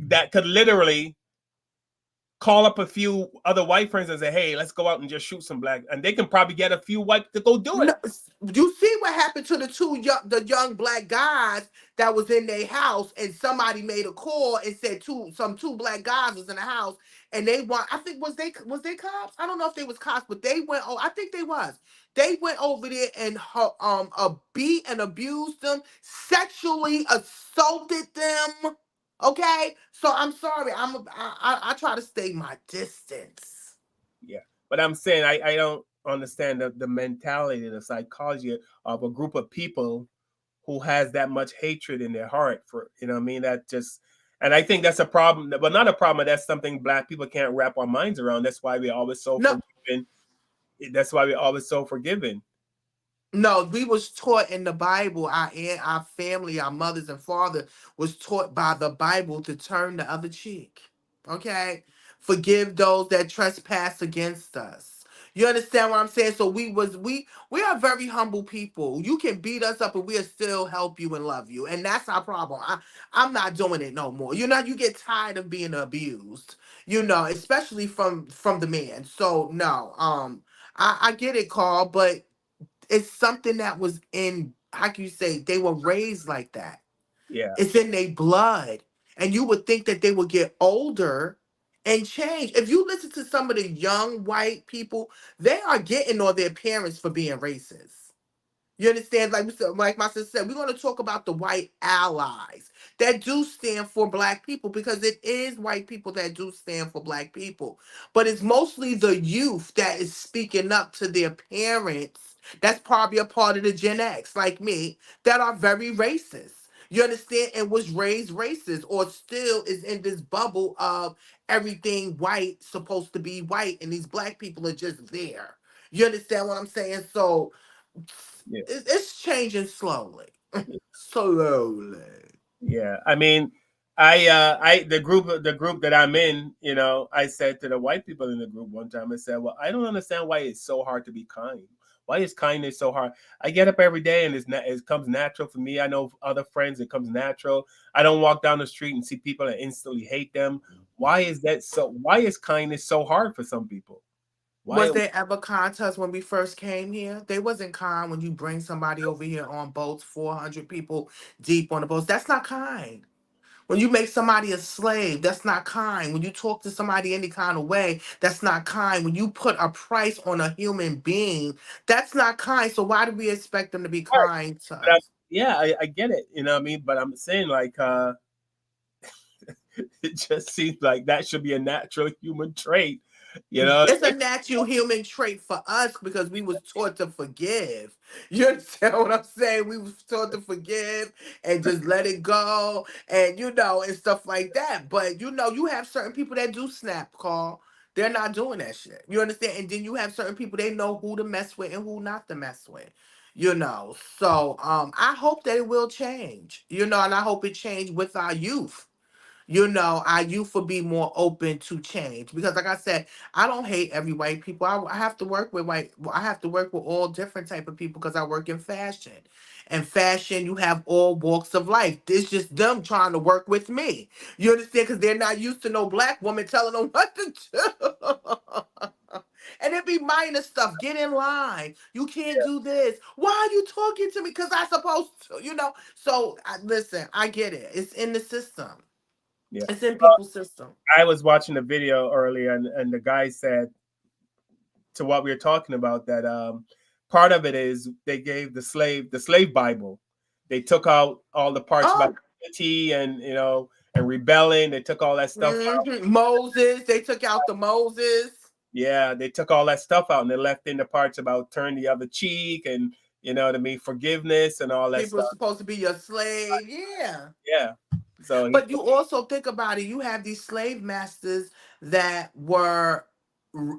that could literally call up a few other white friends and say, "Hey, let's go out and just shoot some black," and they can probably get a few white to go do No, it. you see what happened to the young black guys that was in their house, and somebody made a call and said two black guys was in the house, and they want, I think, was they cops? I don't know if they was cops, but they went. Oh, I think they was. They went over there and beat and abused them, sexually assaulted them. Okay, so I'm sorry. I try to stay my distance. Yeah, but I'm saying I don't understand the mentality, the psychology of a group of people who has that much hatred in their heart for, what I mean, that just, and I think that's a problem, but not a problem, but that's something black people can't wrap our minds around. That's why we're always so No, forgiving. That's why we're always so forgiving. No, we was taught in the Bible. Our family, our mothers and father was taught by the Bible to turn the other cheek. Okay, forgive those that trespass against us. You understand what I'm saying? So we are very humble people. You can beat us up and we'll still help you and love you. And that's our problem. I'm not doing it no more. You get tired of being abused, especially from the man. So no, I get it, Carl, but it's something that was in, how can you say, they were raised like that. Yeah. It's in their blood. And you would think that they would get older and change. If you listen to some of the young white people, they are getting on their parents for being racist. You understand? Like we said, like my sister said, we're going to talk about the white allies that do stand for black people, because it is white people that do stand for black people. But it's mostly the youth that is speaking up to their parents. That's probably a part of the Gen X, like me, that are very racist. You understand? And was raised racist, or still is in this bubble of everything white supposed to be white, and these black people are just there. You understand what I'm saying? So Yeah. it's changing slowly. Slowly. Yeah, I mean, I the group that I'm in, I said to the white people in the group one time, I said, well, I don't understand why it's so hard to be kind. Why is kindness so hard? I get up every day and it comes natural for me. I know other friends, it comes natural. I don't walk down the street and see people and instantly hate them. Why is that so? Why is kindness so hard for some people? Was Why? there ever contests when we first came here? They wasn't kind when you bring somebody over here on boats, 400 people deep on the boats. That's not kind. When you make somebody a slave, that's not kind. When you talk to somebody any kind of way, that's not kind. When you put a price on a human being, that's not kind. So why do we expect them to be kind to But us? yeah, I get it. You know what I mean? But I'm saying like it just seems like that should be a natural human trait. You know, It's a natural human trait for us because we was taught to forgive. You understand what I'm saying? We was taught to forgive and just let it go, and and stuff like that. But you have certain people that do snap, Carl. They're not doing that shit. You understand? And then you have certain people, they know who to mess with and who not to mess with. So I hope that it will change. And I hope it change with our youth. Our youth will be more open to change, because like I said, I don't hate every white people. I have to work with I have to work with all different type of people because I work in fashion. And fashion, you have all walks of life. It's just them trying to work with me. You understand? Because they're not used to no black woman telling them what to do. And it be minor stuff. Get in line. You can't do this. Why are you talking to me? Because I supposed to. So listen, I get it. It's in the system. yeah. It's in people's system. I was watching a video earlier, and the guy said to what we were talking about that part of it is they gave the slave Bible. They took out all the parts about Oh, unity and and rebelling. They took all that stuff out. Moses. They took out the Moses. Yeah, they took all that stuff out and they left in the parts about turn the other cheek and what I mean, forgiveness and all that People are stuff. supposed to be your slave. Yeah. Yeah. So he But you also think about it, you have these slave masters that were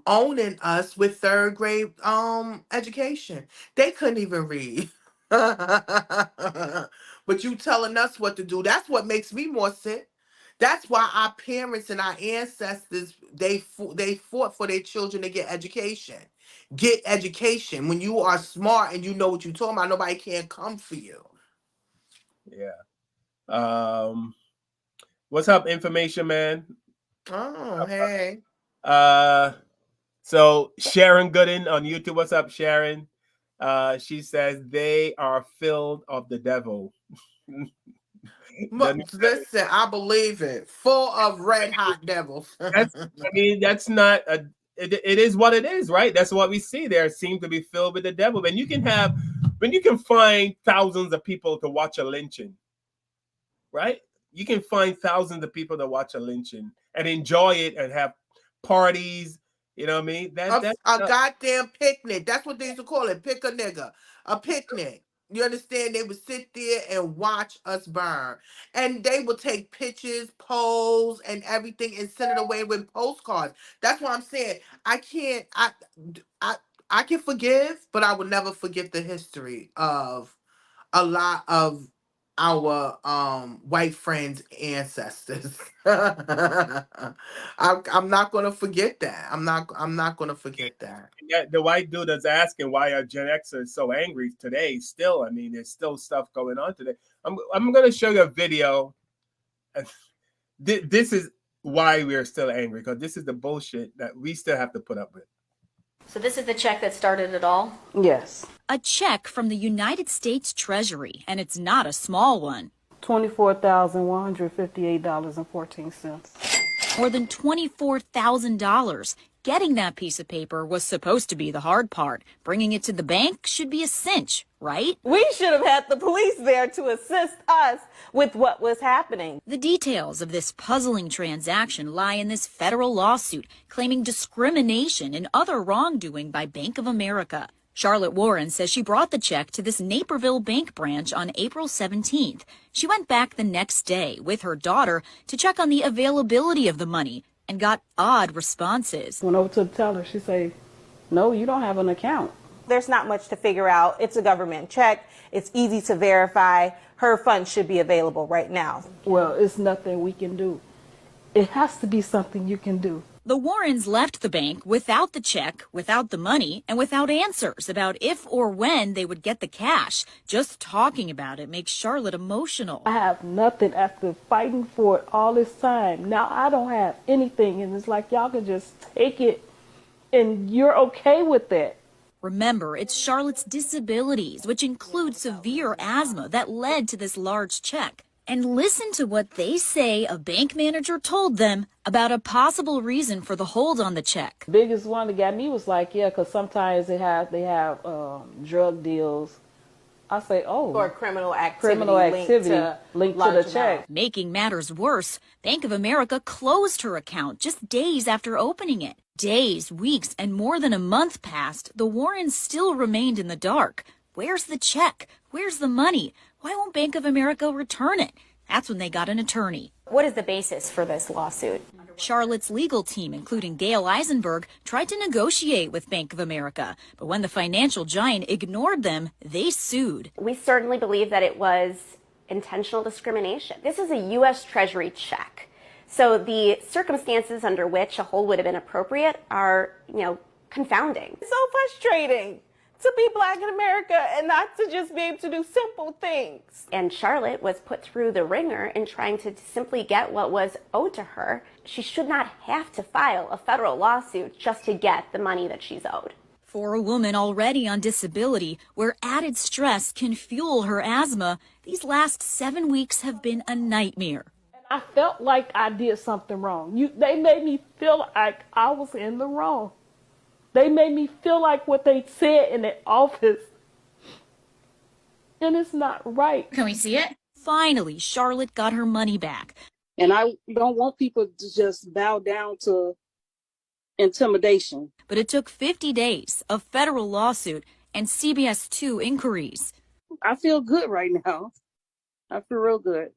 owning us with third grade education. They couldn't even read. But you telling us what to do. That's what makes me more sick. That's why our parents and our ancestors, they fought for their children to get education. Get education. When you are smart and you know what you're talking about, nobody can come for you. yeah. What's up, information man? Oh, hey. Uh So Sharon Gooden on YouTube, what's up, Sharon? She says they are filled of the devil. The new devil. Listen, I believe it. Full of red hot devils. That's not a. It is what it is, right? That's what we see. There seem to be filled with the devil. When you can find thousands of people to watch a lynching, right? You can find thousands of people to watch a lynching and enjoy it and have parties. You know what I mean? That A goddamn picnic. That's what they used to call it. Pick a nigga. A picnic. You understand? They would sit there and watch us burn. And they would take pictures, pose, and everything and send it away with postcards. That's what I'm saying. I can't I I can forgive, but I would never forget the history of a lot of our white friends' ancestors. I'm not gonna forget that. I'm not gonna forget that. Yeah, the white dude is asking why are Gen Xers so angry today. Still, I mean, there's still stuff going on today. I'm gonna show you a video. This is why we're still angry, because this is the bullshit that we still have to put up with. So this is the check that started it all? Yes. A check from the United States Treasury, and it's not a small one. $24,158.14. More than $24,000. Getting that piece of paper was supposed to be the hard part. Bringing it to the bank should be a cinch, right? We should have had the police there to assist us with what was happening. The details of this puzzling transaction lie in this federal lawsuit claiming discrimination and other wrongdoing by Bank of America. Charlotte Warren says she brought the check to this Naperville bank branch on April 17th. She went back the next day with her daughter to check on the availability of the money and got odd responses. Went over to the teller. She said, no, you don't have an account. There's not much to figure out. It's a government check. It's easy to verify. Her funds should be available right now. Well, it's nothing we can do. It has to be something you can do. The Warrens left the bank without the check, without the money, and without answers about if or when they would get the cash. Just talking about it makes Charlotte emotional. I have nothing after fighting for it all this time. Now I don't have anything, and it's like y'all can just take it and you're okay with it. Remember, it's Charlotte's disabilities, which include severe asthma, that led to this large check. And listen to what they say a bank manager told them about a possible reason for the hold on the check. The biggest one that got me was like, yeah, because sometimes they have drug deals. I say, oh. Or criminal activity linked to the check. Making matters worse, Bank of America closed her account just days after opening it. Days, weeks, and more than a month passed. The Warrens still remained in the dark. Where's the check? Where's the money? Why won't Bank of America return it? That's when they got an attorney. What is the basis for this lawsuit? Charlotte's legal team, including Gail Eisenberg, tried to negotiate with Bank of America. But when the financial giant ignored them, they sued. We certainly believe that it was intentional discrimination. This is a U.S. Treasury check. So the circumstances under which a hold would have been appropriate are, confounding. So frustrating to be Black in America and not to just be able to do simple things. And Charlotte was put through the ringer in trying to simply get what was owed to her. She should not have to file a federal lawsuit just to get the money that she's owed. For a woman already on disability, where added stress can fuel her asthma, these last 7 weeks have been a nightmare. I felt like I did something wrong. They made me feel like I was in the wrong. They made me feel like what they said in the office. And it's not right. Can we see it? Finally, Charlotte got her money back. And I don't want people to just bow down to intimidation. But it took 50 days, a federal lawsuit, and CBS 2 inquiries. I feel good right now. I feel real good.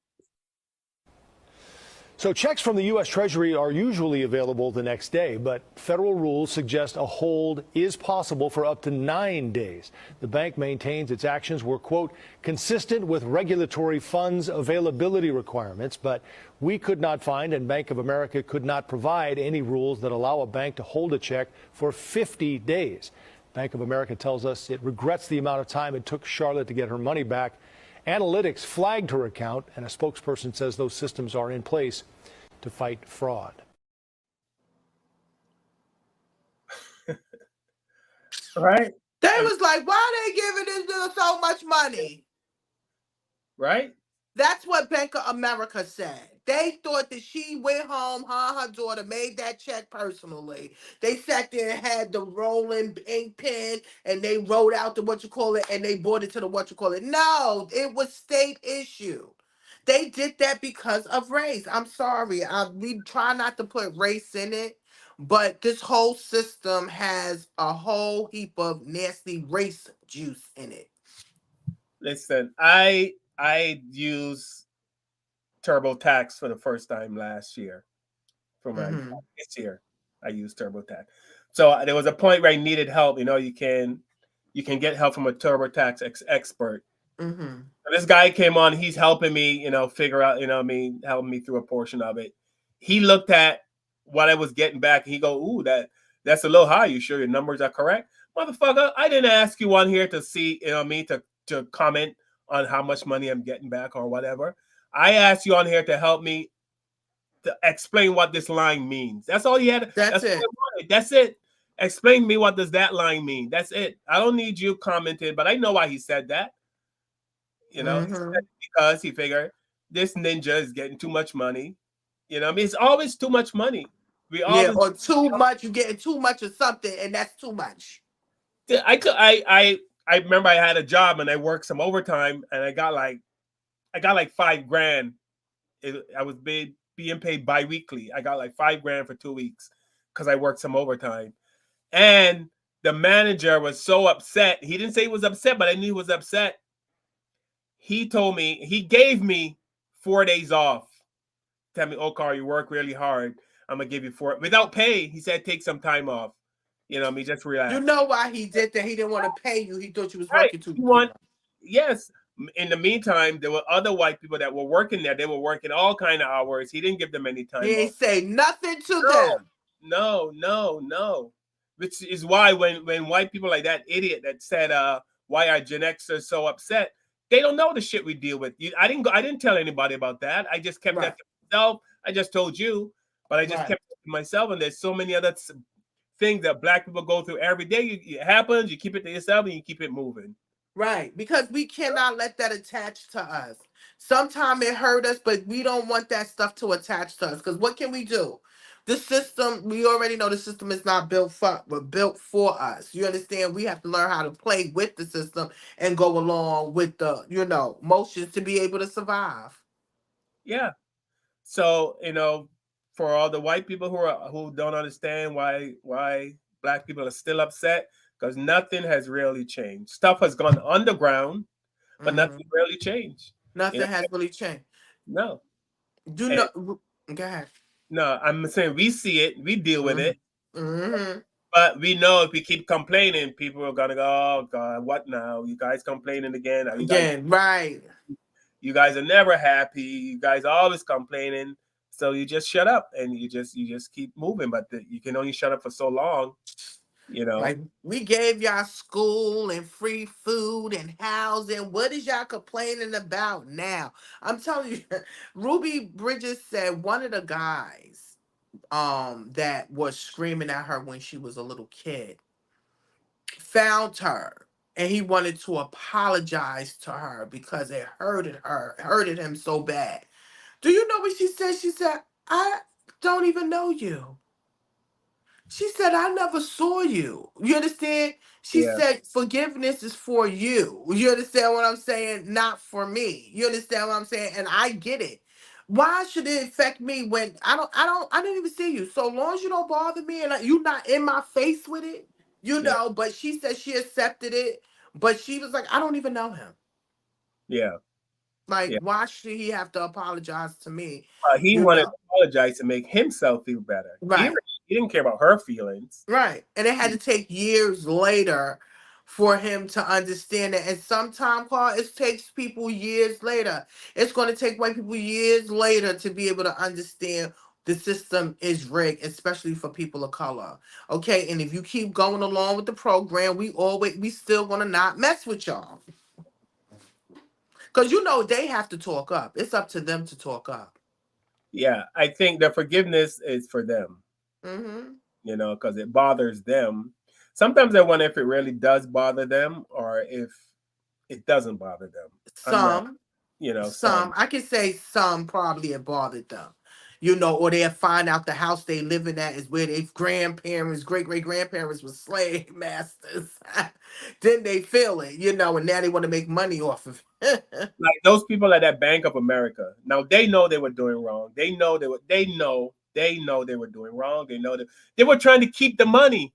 So checks from the U.S. Treasury are usually available the next day, but federal rules suggest a hold is possible for up to 9 days. The bank maintains its actions were, quote, consistent with regulatory funds availability requirements, but we could not find, and Bank of America could not provide, any rules that allow a bank to hold a check for 50 days. Bank of America tells us it regrets the amount of time it took Charlotte to get her money back. Analytics flagged her account, and a spokesperson says those systems are in place to fight fraud. Right? They was like, why they giving this girl so much money? Right? That's what Bank of America said. They thought that she went home, her and her daughter made that check personally. They sat there and had the rolling ink pen and they wrote out the and they brought it to the No, it was state issue. They did that because of race. I'm sorry. We try not to put race in it, but this whole system has a whole heap of nasty race juice in it. Listen, I use TurboTax for the first time last year. For my this year, I used TurboTax. So there was a point where I needed help. You can get help from a TurboTax expert. Mm-hmm. This guy came on. He's helping me, figure out, helping me through a portion of it. He looked at what I was getting back, and he go, "Ooh, that's a little high. You sure your numbers are correct, motherfucker? I didn't ask you on here to see, to comment on how much money I'm getting back or whatever. I asked you on here to help me to explain what this line means. That's all you had. That's That's all I it. wanted. That's it. Explain to me what does that line mean. That's it. I don't need you commenting, but I know why he said that. He said Mm-hmm. it because he figured this ninja is getting too much money. It's always too much money. We Yeah, always or too much. You getting too much of something, and that's too much. I could I remember I had a job and I worked some overtime and I got like 5 grand. I was being paid bi-weekly. I got like 5 grand for 2 weeks because I worked some overtime. And the manager was so upset. He didn't say he was upset, but I knew he was upset. He gave me 4 days off. Tell me, Okar, you work really hard. I'm gonna give you 4 without pay. He said take some time off. Just You relax. know why he did that? He didn't want to pay you. He thought you was Right. working too You too want much. yes. In the meantime, there were other white people that were working there. They were working all kind of hours. He didn't give them any He time off. ain't say nothing to No, them. no, no, no. Which is why when white people like that idiot that said, why are Gen Xers so upset? They don't know the shit we deal with. I didn't tell anybody about that. I just kept Right, that to myself. I just told you, but I just right, kept it to myself. And there's so many other things that black people go through every day. It happens. You keep it to yourself and you keep it moving. right. Because we cannot let that attach to us. Sometimes it hurt us, but we don't want that stuff to attach to us. Because what can we do? The system, we already know the system is not built for, but built for us. You understand? We have to learn how to play with the system and go along with the, motions to be able to survive. Yeah. So for all the white people who don't understand why black people are still upset, because nothing has really changed. Stuff has gone underground, but Hmm. nothing really changed. You know, Nothing has really changed. no, Do and know? Go ahead. no. I'm saying we see it, we deal with Hmm. it, Hmm. but we know if we keep complaining, people are gonna go, "Oh God, what now? You guys complaining again? Are Again, right. you guys are never happy. You guys are always complaining." So you just shut up and you just keep moving, but you can only shut up for so long, you know. Like we gave y'all school and free food and housing. What is y'all complaining about now? I'm telling you, Ruby Bridges said one of the guys that was screaming at her when she was a little kid found her and he wanted to apologize to her because it hurted him so bad. Do you know what she said? She said, I don't even know you. She said, I never saw you. You understand? She Yeah, said, forgiveness is for you. You understand what I'm saying? Not for me. You understand what I'm saying? And I get it. Why should it affect me when I didn't even see you. So long as you don't bother me and you not in my face with it, yeah, but she said she accepted it. But she was like, I don't even know him. yeah, Like, yeah. why should he have to apologize to me? He You wanted know? to apologize to make himself feel better. Right. He didn't care about her feelings. Right. And it had to take years later for him to understand it. And sometimes, Carl, it takes people years later. It's going to take white people years later to be able to understand the system is rigged, especially for people of color. Okay. And if you keep going along with the program, we still gonna not mess with y'all. Because they have to talk up. It's up to them to talk up. Yeah, I think the forgiveness is for them, Hmm. because it bothers them. Sometimes I wonder if it really does bother them or if it doesn't bother them. I'm not, Some. some. Some, I can say some probably it bothered them, or they'll find out the house they living at is where their grandparents, great great grandparents was slave masters. Then they feel it, and now they want to make money off of it. Like those people at that Bank of America. Now they know they were doing wrong. They know they were doing wrong. They know that they were trying to keep the money.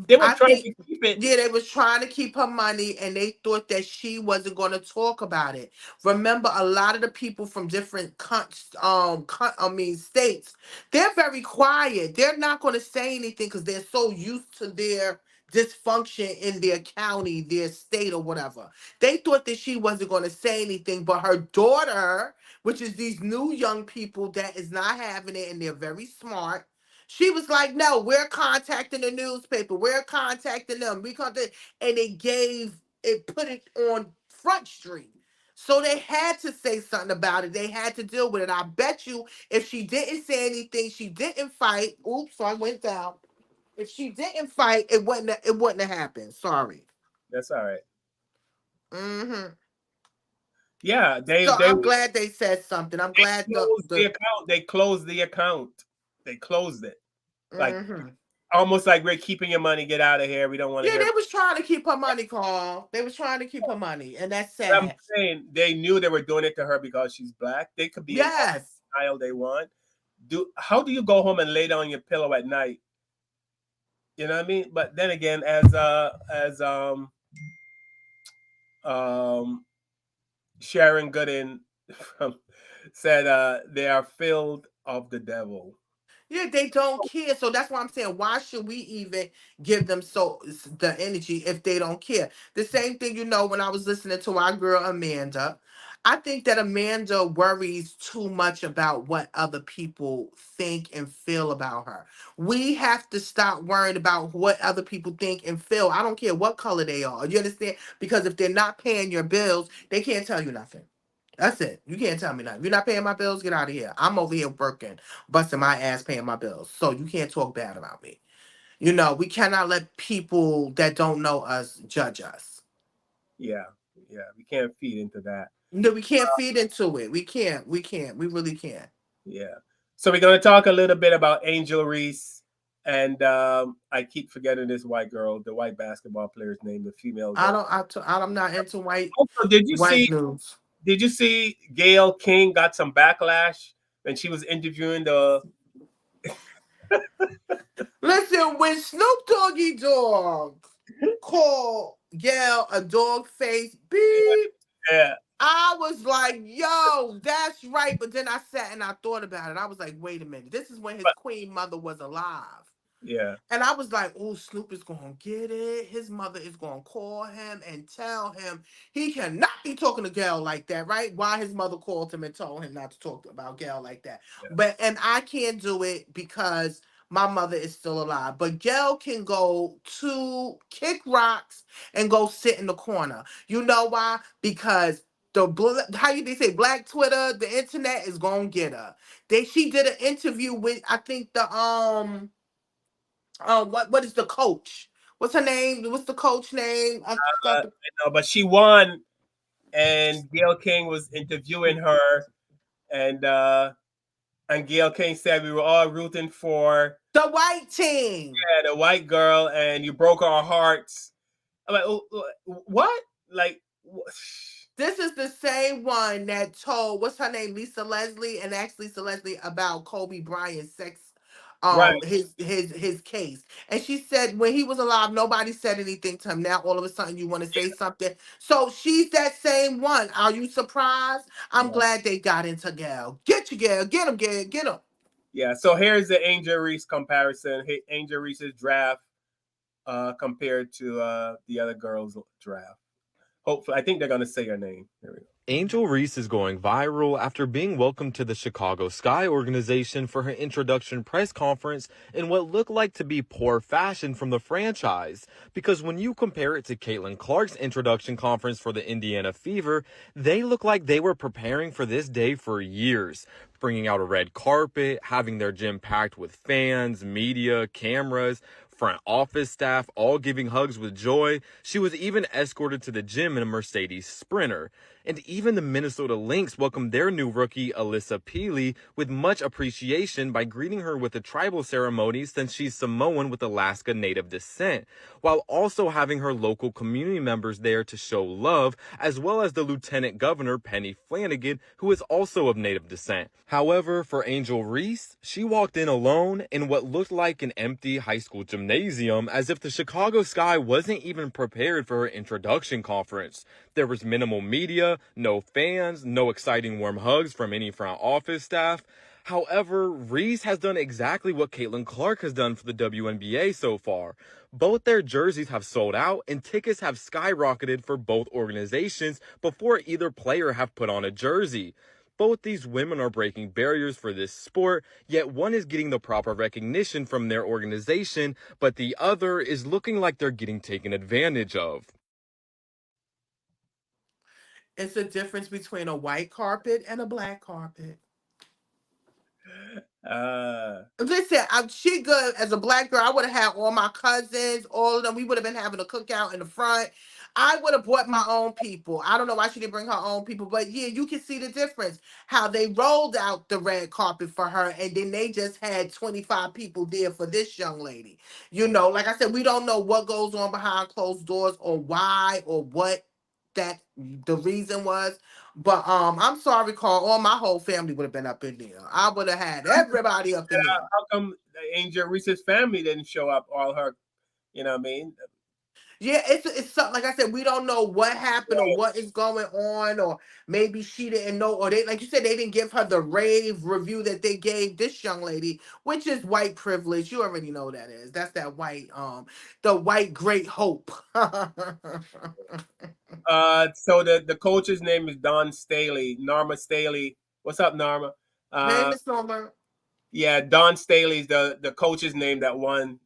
They were I trying think, to keep it. yeah, they was trying to keep her money, and they thought that she wasn't going to talk about it. Remember, a lot of the people from different states, they're very quiet. They're not going to say anything because they're so used to their dysfunction in their county, their state, or whatever. They thought that she wasn't going to say anything, but her daughter, which is these new young people that is not having it, and they're very smart. She was like, "No, we're contacting the newspaper. We're contacting them. We contact," and it put it on Front Street. So they had to say something about it. They had to deal with it. I bet you, if she didn't say anything, she didn't fight. Oops, I went down. If she didn't fight, it wouldn't have happened. Sorry. That's all right. Mm-hmm. Yeah, So I'm glad they said something. I'm glad closed the the account. They closed the account. They closed it. Like mm-hmm. almost like we're keeping your money. Get out of here. We don't want to Yeah, hear. they was trying to keep her money, Carl. They was trying to keep her money, and that's I'm sad. saying they knew they were doing it to her because she's black. They could be in Yes. style they want. How do you go home and lay down on your pillow at night? You know what I mean? But then again, as um Sharon Gooden said, they are filled of the devil. Yeah, they don't care. So that's why I'm saying, why should we even give them the energy if they don't care? The same thing, when I was listening to our girl Amanda, I think that Amanda worries too much about what other people think and feel about her. We have to stop worrying about what other people think and feel. I don't care what color they are. You understand? Because if they're not paying your bills, they can't tell you nothing. That's it. You can't tell me nothing. You're not paying my bills, get out of here. I'm over here working, busting my ass, paying my bills. So you can't talk bad about me. We cannot let people that don't know us judge us. Yeah, we can't feed into that. No, we can't feed into it. We can't. We can't. We really can't. Yeah. So we're gonna talk a little bit about Angel Reese, and I keep forgetting this white girl, the white basketball player's name, the female I girl. don't. I'm not into Also, white news. Did you see Gail King got some backlash when she was interviewing the? Listen, when Snoop Doggy Dogg called Gail a dog face beep, Yeah. I was like, yo, that's right. But then I sat and I thought about it. I was like, wait a minute. This is when his queen mother was alive. Yeah. And I was like, oh, Snoop is going to get it. His mother is going to call him and tell him he cannot be talking to Gail like that, right? Why his mother called him and told him not to talk about Gail like that. Yeah. And I can't do it because my mother is still alive. But Gail can go to kick rocks and go sit in the corner. You know why? Because they say black Twitter, the internet is gonna get her. She did an interview with, I think, what is the coach? What's her name? What's the coach name? I forgot the I know, but she won, and Gail King was interviewing her, and Gail King said we were all rooting for white team. Yeah, the white girl, and you broke our hearts. I'm like, what? Like, This is the same one that told, what's her name, Lisa Leslie, and asked Lisa Leslie about Kobe Bryant's sex, right? his case. And she said when he was alive, nobody said anything to him. Now all of a sudden you want to say something. So she's that same one. Are you surprised? I'm glad they got into Gail. Get you, Gail. Get him, Gail. Get him. Yeah. So here's the Angel Reese comparison. Angel Reese's draft compared to the other girls' draft. Hopefully, I think they're gonna say her name. Here we go. Angel Reese is going viral after being welcomed to the Chicago Sky organization for her introduction press conference in what looked like to be poor fashion from the franchise. Because when you compare it to Caitlin Clark's introduction conference for the Indiana Fever, they look like they were preparing for this day for years. Bringing out a red carpet, having their gym packed with fans, media, cameras, front office staff all giving hugs with joy. She was even escorted to the gym in a Mercedes Sprinter. And even the Minnesota Lynx welcomed their new rookie, Alyssa Peely, with much appreciation by greeting her with a tribal ceremony since she's Samoan with Alaska Native descent, while also having her local community members there to show love, as well as the Lieutenant Governor, Penny Flanagan, who is also of Native descent. However, for Angel Reese, she walked in alone in what looked like an empty high school gymnasium, as if the Chicago Sky wasn't even prepared for her introduction conference. There was minimal media, no fans, no exciting warm hugs from any front office staff. However, Reese has done exactly what Caitlin Clark has done for the WNBA so far. Both their jerseys have sold out and tickets have skyrocketed for both organizations before either player have put on a jersey. Both these women are breaking barriers for this sport, yet one is getting the proper recognition from their organization, but the other is looking like they're getting taken advantage of. It's a difference between a white carpet and a black carpet. Uh, Listen, she good as a black girl. I would have had all my cousins, all of them. We would have been having a cookout in the front. I would have brought my own people. I don't know why she didn't bring her own people, but yeah, you can see the difference. How they rolled out the red carpet for her, and then they just had 25 people there for this young lady. Like I said, we don't know what goes on behind closed doors or why or what that the reason was. But I'm sorry, Carl. All my whole family would have been up in there. I would have had everybody up in there. how come Angel Reese's family didn't show up? All her, you know what I mean? Yeah, it's something like I said. We don't know what happened or Right. what is going on, or maybe she didn't know, or they like you said they didn't give her the rave review that they gave this young lady, which is white privilege. You already know that is. That's that white the white great hope. So the coach's name is Don Staley, Norma Staley. What's up, Norma? Hey, Uh, Miss Norma. yeah, Don Staley's the coach's name that won.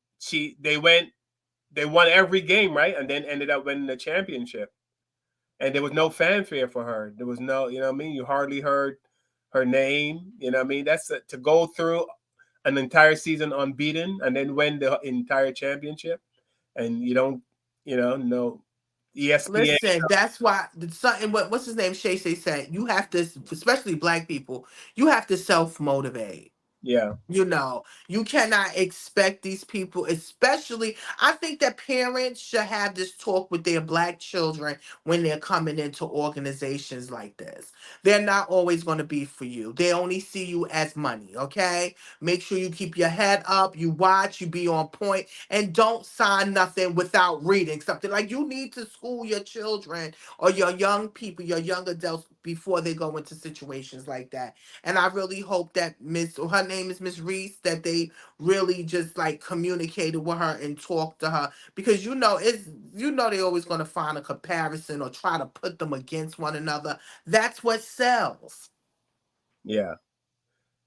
They won every game, right? And then ended up winning the championship. And there was no fanfare for her. There was no, you know what I mean? You hardly heard her name. You know what I mean? That's to go through an entire season unbeaten and then win the entire championship. And you don't, no ESPN. Listen, that's why the son and what's his name? Shay said you have to, especially black people, you have to self motivate. Yeah. You cannot expect these people, especially, I think that parents should have this talk with their black children when they're coming into organizations like this. They're not always going to be for you. They only see you as money, okay? Make sure you keep your head up, you watch, you be on point, and don't sign nothing without reading something. Like you need to school your children or your young people, your young adults before they go into situations like that. And I really hope that her name is Miss Reese, that they really just like communicated with her and talked to her because they always going to find a comparison or try to put them against one another. That's what sells. Yeah.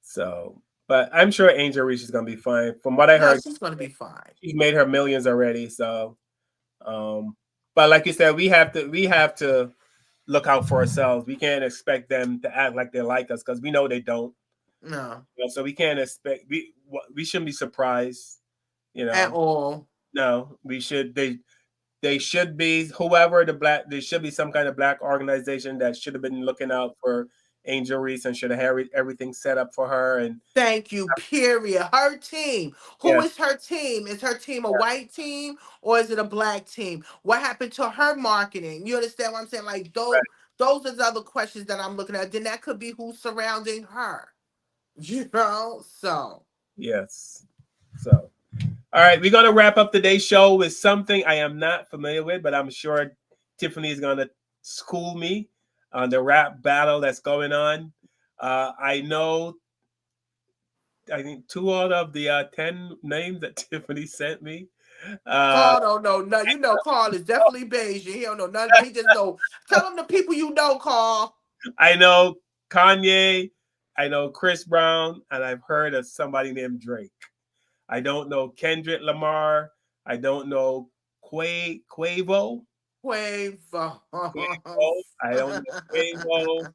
So, but I'm sure Angel Reese is gonna be fine. From what I No, heard, she's going to be fine. she's made her millions already. So, um, but like you said, we have to look out for ourselves. We can't expect them to act like they like us because we know they don't. No, So we can't expect we shouldn't be surprised. You at know, all. no, we should they should be whoever there should be some kind of black organization that should have been looking out for Angel Reese and should have had everything set up for her. And Thank you. Period. Her team. Who yes, is her team? Is her team a yeah, white team or is it a black team? What happened to her marketing? You understand what I'm saying? Like right, those are the other questions that I'm looking at. Then that could be who's surrounding her. So yes. So all right, we're gonna wrap up today's show with something I am not familiar with, but I'm sure Tiffany is gonna school me on the rap battle that's going on. I know, I think two out of the 10 names that Tiffany sent me. Uh, Carl don't know none. Carl is definitely Bayesian. He don't know nothing. He just know. Tell him the people you know, Carl. I know Kanye, I know Chris Brown, and I've heard of somebody named Drake. I don't know Kendrick Lamar. I don't know Quavo. Quavo. Quavo. I don't know Quavo.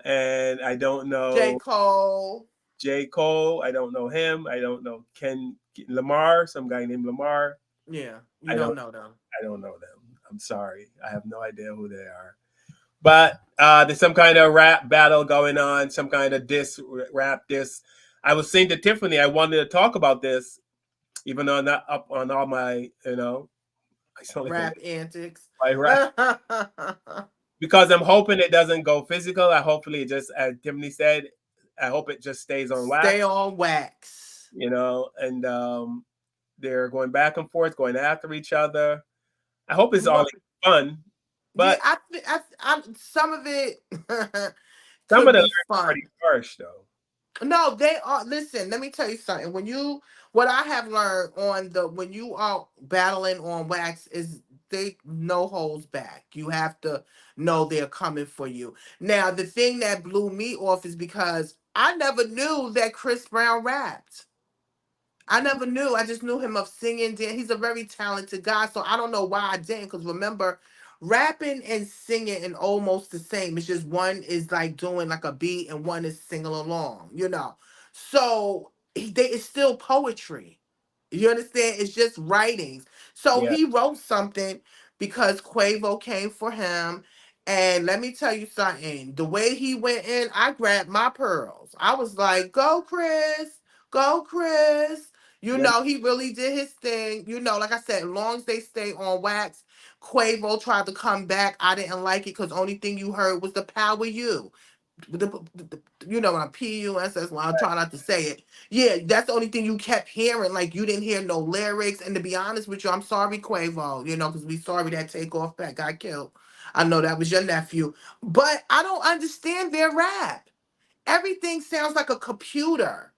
And I don't J. know Cole. J. Cole. I don't know him. I don't know Ken Lamar, some guy named Lamar. Yeah, you I don't don't know them. I don't know them. I'm sorry. I have no idea who they are. But there's some kind of rap battle going on, some kind of rap diss. I was saying to Tiffany, I wanted to talk about this, even though I'm not up on all my, I sound like Rap antics. my rap because I'm hoping it doesn't go physical. Hopefully it just, as Tiffany said, I hope it just stays on wax, Stay on wax. and they're going back and forth, going after each other. I hope it's all What? fun, Yeah, but some of it some of could the be lyrics are fun. pretty harsh, though. No, they are. Listen, let me tell you something. What I have learned when you are battling on wax is they no holds back. You have to know they're coming for you. Now, the thing that blew me off is because I never knew that Chris Brown rapped. I never knew. I just knew him of singing. He's a very talented guy, so I don't know why I didn't. Because remember, rapping and singing and almost the same. It's just one is like doing like a beat and one is singing along. So it's still poetry. You understand? It's just writings. So Yeah. he wrote something because Quavo came for him. And let me tell you something. The way he went in, I grabbed my pearls. I was like, go, Chris. Go, Chris. Yeah. He really did his thing. Like I said, as long as they stay on wax, Quavo tried to come back. I didn't like it because only thing you heard was the power you. When I PUSS, when I'm trying not to say it. Yeah, that's the only thing you kept hearing. Like you didn't hear no lyrics. And to be honest with you, I'm sorry, Quavo, because we sorry that Takeoff Pat got killed. I know that was your nephew. But I don't understand their rap. Everything sounds like a computer.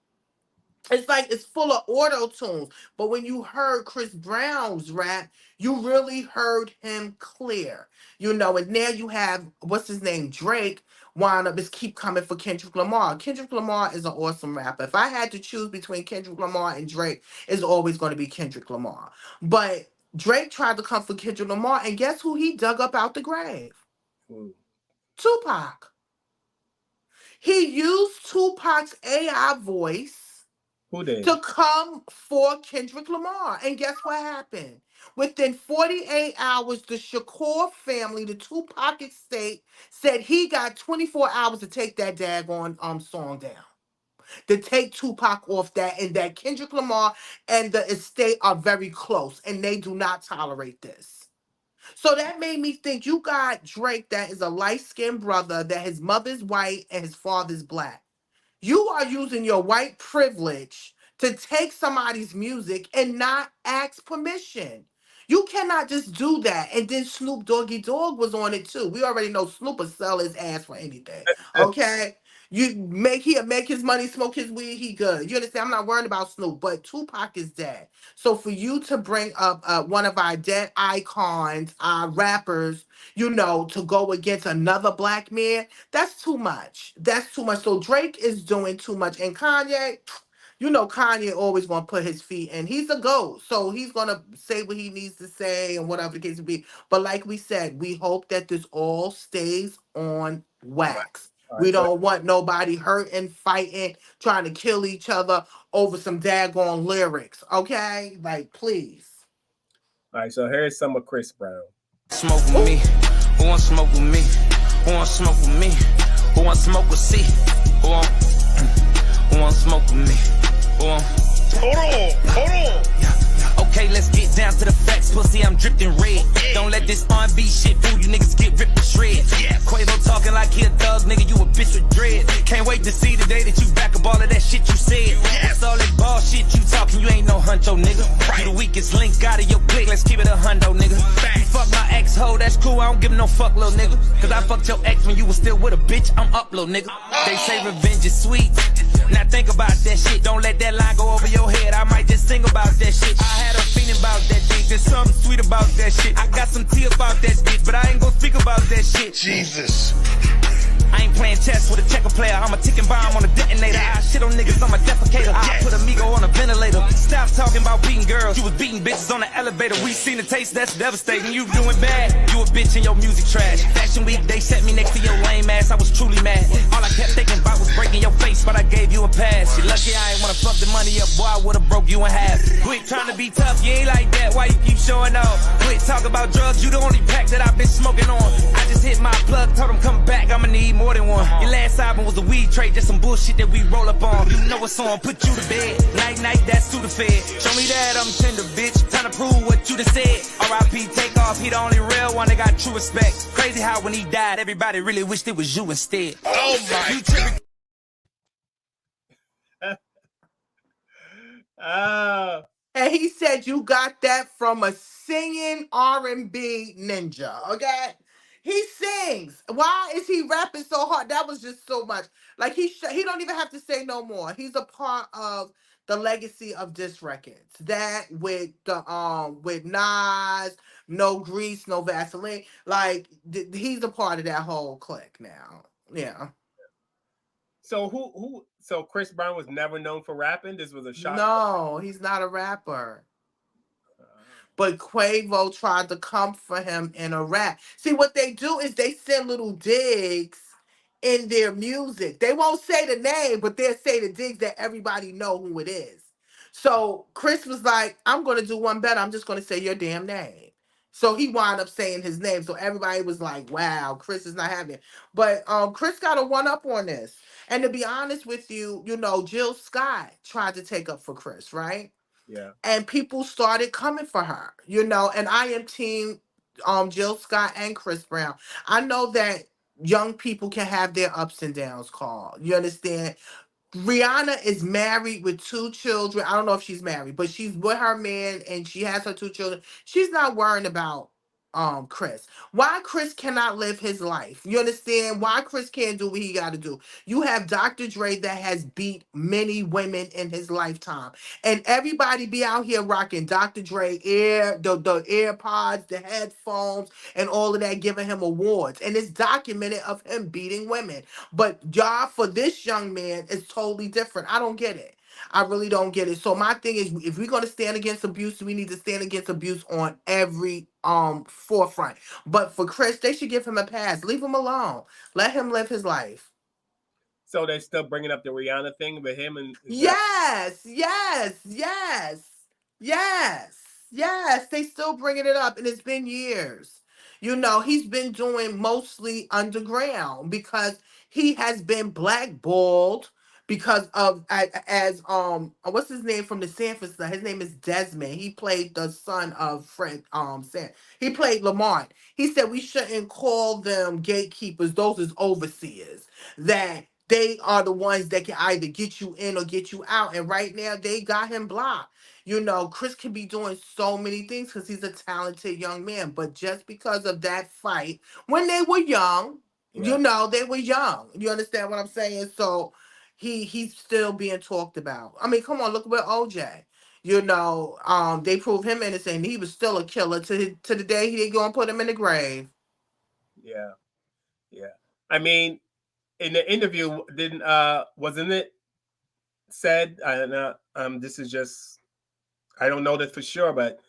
It's like it's full of auto tunes. But when you heard Chris Brown's rap, you really heard him clear. And now you have what's his name, Drake, wind up is keep coming for Kendrick Lamar. Kendrick Lamar is an awesome rapper. If I had to choose between Kendrick Lamar and Drake, it's always going to be Kendrick Lamar. But Drake tried to come for Kendrick Lamar, and guess who he dug up out the grave? Who? Tupac. He used Tupac's AI voice Who did? to come for Kendrick Lamar. And guess what happened? Within 48 hours, the Shakur family, the Tupac estate, said he got 24 hours to take that daggone song down. To take Tupac off that, and that Kendrick Lamar and the estate are very close, and they do not tolerate this. So that made me think you got Drake that is a light-skinned brother, that his mother's white and his father's black. You are using your white privilege to take somebody's music and not ask permission. You cannot just do that. And then Snoop Doggy Dogg was on it too. We already know Snoop will sell his ass for anything. Okay? He'll make his money, smoke his weed, he good. You understand? I'm not worried about Snoop, but Tupac is dead. So for you to bring up one of our dead icons, our rappers, to go against another black man, that's too much. That's too much. So Drake is doing too much. And Kanye, Kanye always gonna put his feet in. He's a GOAT. So he's gonna say what he needs to say and whatever the case may be. But like we said, we hope that this all stays on wax. All We right. So don't want nobody hurting, fighting, trying to kill each other over some daggone lyrics. Okay? Like, please. all right. So here's some of Chris Brown. Smoke with me. Who want smoke with me? Who want smoke with me? Who want smoke with C? Who want smoke with me? Who want... Hold on. Okay, let's get down to the facts, pussy, I'm dripping red. Don't let this R&B shit fool you niggas, get ripped to shreds. Quavo talking like he a thug, nigga, you a bitch with dread. Can't wait to see the day that you back up all of that shit you said. That's all that ball shit you talking, you ain't no huncho, nigga. You the weakest link out of your clique, let's keep it a hundo, nigga. You fuck my ex-hoe, that's cool, I don't give no fuck, little nigga. Cause I fucked your ex when you was still with a bitch, I'm up, little nigga. They say revenge is sweet. Now think about that shit, don't let that line go over your head. I might just sing about that shit. I had a feeling about that dick, there's something sweet about that shit. I got some tea about that bitch, but I ain't gon' speak about that shit. Jesus. I ain't playing chess with a checker player. I'm a ticking bomb on a detonator. I shit on niggas, I'm a defecator. I put Amigo on a ventilator. Stop talking about beating girls. You was beating bitches on the elevator. We seen the taste, that's devastating. You doing bad. You a bitch in your music trash. Fashion week, they set me next to your lame ass. I was truly mad. All I kept thinking about was breaking your face, but I gave you a pass. You lucky I ain't wanna fuck the money up, boy. I would've broke you in half. Quit trying to be tough, you ain't like that. Why you keep showing off? Quit talking about drugs, you the only pack that I've been smoking on. I just hit my plug, told him come back, I'ma need more than one. Your last album was a weed trade, just some bullshit that we roll up on. You know what's on, put you to bed. Night, night, that's to the fed. Show me that I'm tender, bitch. Time to prove what you done said. R.I.P. Takeoff, he the only real one that got true respect. Crazy how when he died, everybody really wished it was you instead. Oh my you tripping. And he said you got that from a singing R&B ninja, okay? He sings. Why is he rapping so hard? That was just so much. Like he don't even have to say no more. He's a part of the legacy of disc records. That with Nas, no grease, no Vaseline. Like he's a part of that whole clique now. Yeah. So so Chris Brown was never known for rapping. This was a shot. No, he's not a rapper. But Quavo tried to come for him in a rap. See, what they do is they send little digs in their music. They won't say the name, but they'll say the digs that everybody know who it is. So Chris was like, I'm going to do one better. I'm just going to say your damn name. So he wound up saying his name. So everybody was like, wow, Chris is not having it. But Chris got a one up on this. And to be honest with you, Jill Scott tried to take up for Chris, right? Yeah. And people started coming for her, and I am team Jill Scott and Chris Brown. I know that young people can have their ups and downs, Carl. You understand? Rihanna is married with two children. I don't know if she's married, but she's with her man and she has her two children. She's not worrying about Chris. Why Chris cannot live his life? You understand? Why Chris can't do what he got to do? You have Dr. Dre that has beat many women in his lifetime. And everybody be out here rocking Dr. Dre the AirPods, the headphones, and all of that, giving him awards. And it's documented of him beating women. But y'all, for this young man, it's totally different. I don't get it. I really don't get it. So my thing is, if we're gonna stand against abuse, we need to stand against abuse on every forefront. But for Chris, they should give him a pass. Leave him alone. Let him live his life. So they're still bringing up the Rihanna thing with him, and is that Yes, yes, yes, yes, yes. They still bringing it up, and it's been years. He's been doing mostly underground because he has been blackballed because of as what's his name from the Sanford side? His name is Desmond. He played the son of Fred San. He played Lamont. He said we shouldn't call them gatekeepers. Those is overseers. That they are the ones that can either get you in or get you out. And right now they got him blocked. Chris can be doing so many things because he's a talented young man. But just because of that fight, when they were young, yeah. they were young. You understand what I'm saying? So he's still being talked about. I mean, come on, look at OJ. They proved him innocent. He was still a killer to the day he go and put him in the grave. Yeah. Yeah. I mean, in the interview, didn't wasn't it said? This is just I don't know that for sure, but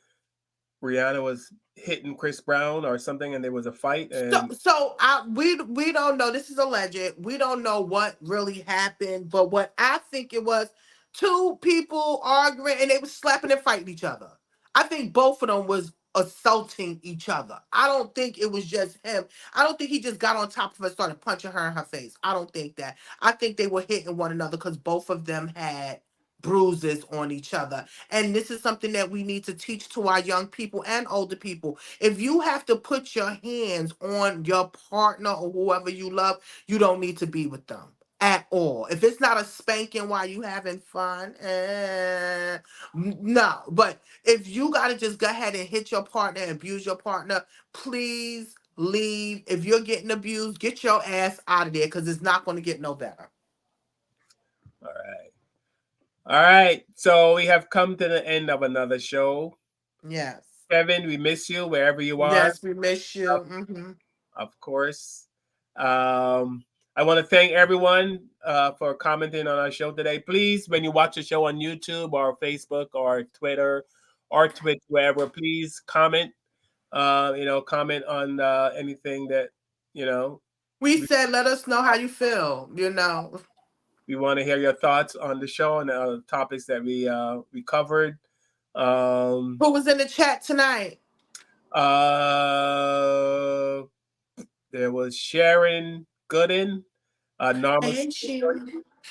Rihanna was hitting Chris Brown or something, and there was a fight, So, and so we don't know. This is alleged. We don't know what really happened, but what I think it was, two people arguing and they were slapping and fighting each other. I think both of them was assaulting each other. I don't think it was just him. I don't think he just got on top of her and started punching her in her face. I don't think that. I think they were hitting one another because both of them had bruises on each other. And this is something that we need to teach to our young people and older people. If you have to put your hands on your partner or whoever you love, you don't need to be with them at all. If it's not a spanking while you having fun, no. But if you got to just go ahead and hit your partner and abuse your partner, please leave. If you're getting abused, get your ass out of there because it's not going to get no better. all right. All right. So we have come to the end of another show. Yes. Kevin, we miss you wherever you are. Yes, we miss you. Hmm. Of course. I want to thank everyone for commenting on our show today. Please, when you watch the show on YouTube or Facebook or Twitter or Twitch, wherever, please comment. Comment on anything that you know. We We, said, let us know how you feel. we want to hear your thoughts on the show and the topics that we covered. Who was in the chat tonight? Uh, there was Sharon Gooden, Norma. Hey,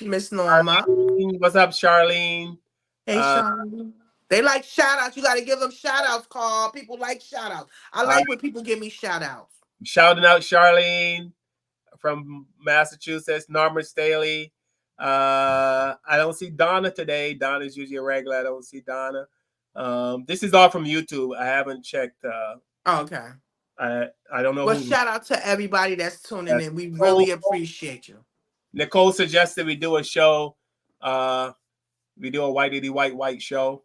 Miss Norma. Charlene, what's up, Charlene? Hey, Sean. They like shout outs. You got to give them shout outs, Carl. People like shout outs. I Uh, like when people give me shout outs. Shouting out Charlene from Massachusetts, Norma Staley. I don't see Donna today. Donna's usually a regular. I don't see Donna. This is all from YouTube. I haven't checked Oh, okay. I don't know Well, who. shout out to everybody that's tuning in. We really appreciate you. Nicole suggested we do a show. We do a white show.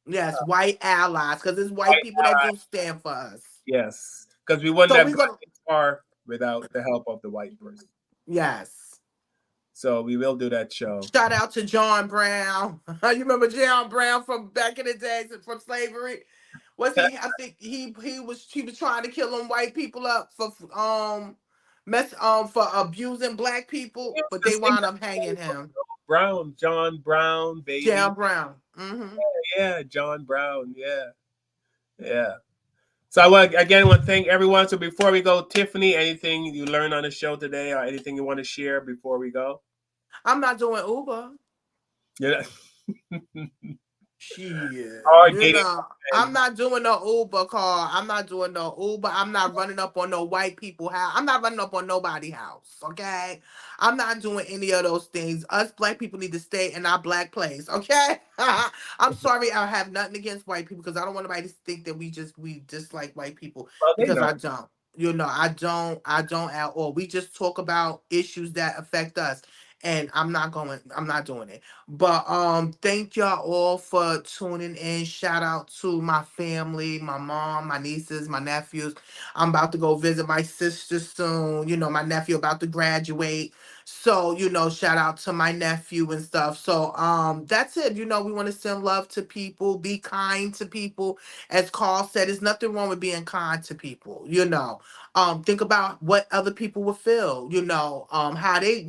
Yes, white allies, because it's white people that do stand for us. Yes, because we wouldn't So have we're gone gonna this far without the help of the white person. yes. So we will do that show. Shout out to John Brown. You remember John Brown from back in the days from slavery? Was he? I think he was trying to kill them white people up for for abusing black people, but they wound up hanging him. Brown, John Brown, baby. John Brown. Mm-hmm. Yeah, John Brown. Yeah. So I want to thank everyone. So before we go, Tiffany, anything you learned on the show today, or anything you want to share before we go? I'm not doing Uber. Yeah. Shit. Hard You dating. know, I'm not doing no Uber car. I'm not doing no Uber. I'm not running up on no white people house. I'm not running up on nobody's house. Okay? I'm not doing any of those things. Us black people need to stay in our black place. Okay? I'm sorry, I have nothing against white people because I don't want anybody to think that we dislike white people Well, they because know. I don't. You know, I don't at all. We just talk about issues that affect us. And I'm not doing it. But thank y'all all for tuning in. Shout out to my family, my mom, my nieces, my nephews. I'm about to go visit my sister soon. You know, my nephew about to graduate. So, you know, shout out to my nephew and stuff. So that's it. You know, we want to send love to people, be kind to people. As Carl said, there's nothing wrong with being kind to people, you know. Think about what other people would feel, you know, how they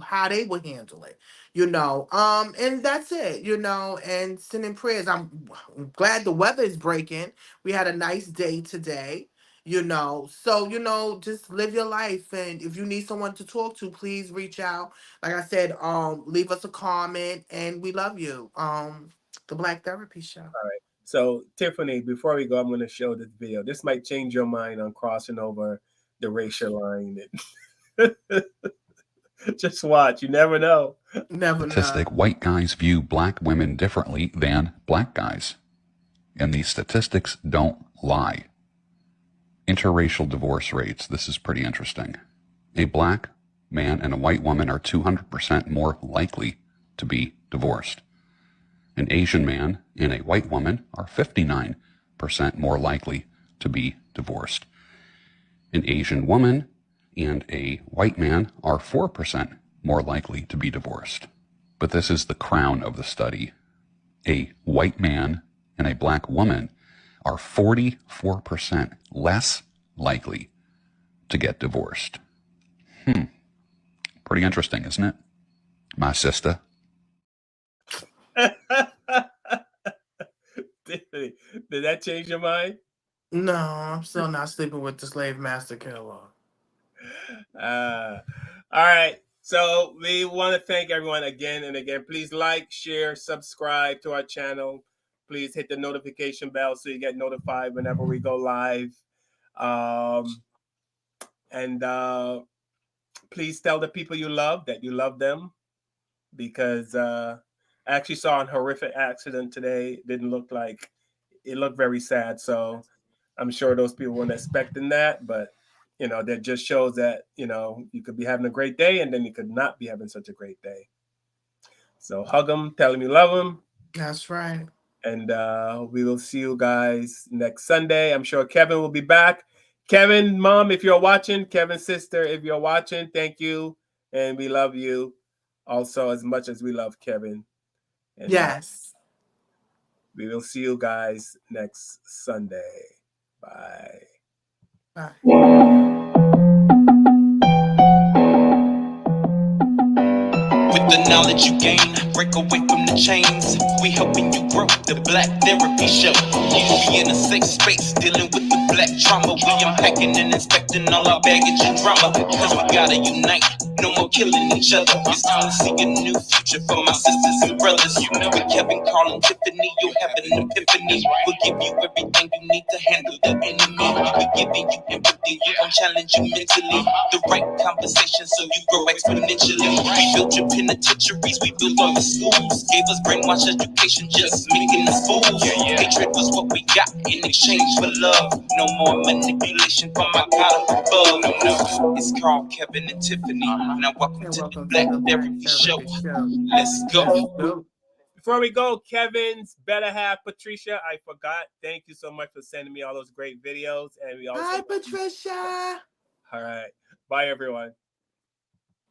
would handle it, you know. And that's it, you know, and sending prayers. I'm glad the weather is breaking. We had a nice day today, you know. So, you know, just live your life. And if you need someone to talk to, please reach out. Like I said, leave us a comment and we love you. The Black Therapy Show. All right. So Tiffany, before we go, I'm going to show this video. This might change your mind on crossing over the racial line. Just watch. You never know. Never know. Statistic: white guys view black women differently than black guys. And these statistics don't lie. Interracial divorce rates. This is pretty interesting. A black man and a white woman are 200% more likely to be divorced. An Asian man and a white woman are 59% more likely to be divorced. An Asian woman and a white man are 4% more likely to be divorced. But this is the crown of the study. A white man and a black woman are 44% less likely to get divorced. Pretty interesting, isn't it? My sister. Did that change your mind? No, I'm still not sleeping with the slave master killer. All right. So we want to thank everyone again and again. Please like, share, subscribe to our channel. Please hit the notification bell so you get notified whenever we go live. And please tell the people you love that you love them, because I actually saw a horrific accident today. It looked very sad. So I'm sure those people weren't expecting that, but you know, that just shows that, you know, you could be having a great day and then you could not be having such a great day. So hug them, tell them you love them. That's right. And we will see you guys next Sunday. I'm sure Kevin will be back. Kevin, mom, if you're watching, Kevin's sister, if you're watching, thank you. And we love you also as much as we love Kevin. And, yes. We will see you guys next Sunday. Bye. Bye. With the knowledge you gain, break away from the chains. We helping you grow, the Black Therapy Show. You be in a safe space, dealing with the black trauma. We unpacking and inspecting all our baggage and drama. Cause we gotta unite, no more killing each other. It's time to see a new future for my sisters and brothers. With Kevin, Carl, and Tiffany, you'll have an epiphany. We'll give you everything you need to handle the enemy. We're giving you empathy, we gon' challenge you mentally. The right conversation so you grow exponentially. We built your penitentiaries, we built all the schools. Gave us brainwash education, just making us fools. Hatred was what we got in exchange for love. No more manipulation from my God up above. No, it's Carl, Kevin, and Tiffany. Now welcome to the Black Therapy Show. Let's go. Before we go, Kevin's better half, Patricia, I forgot. Thank you so much for sending me all those great videos. And we also Hi, Patricia. all right. Bye, everyone.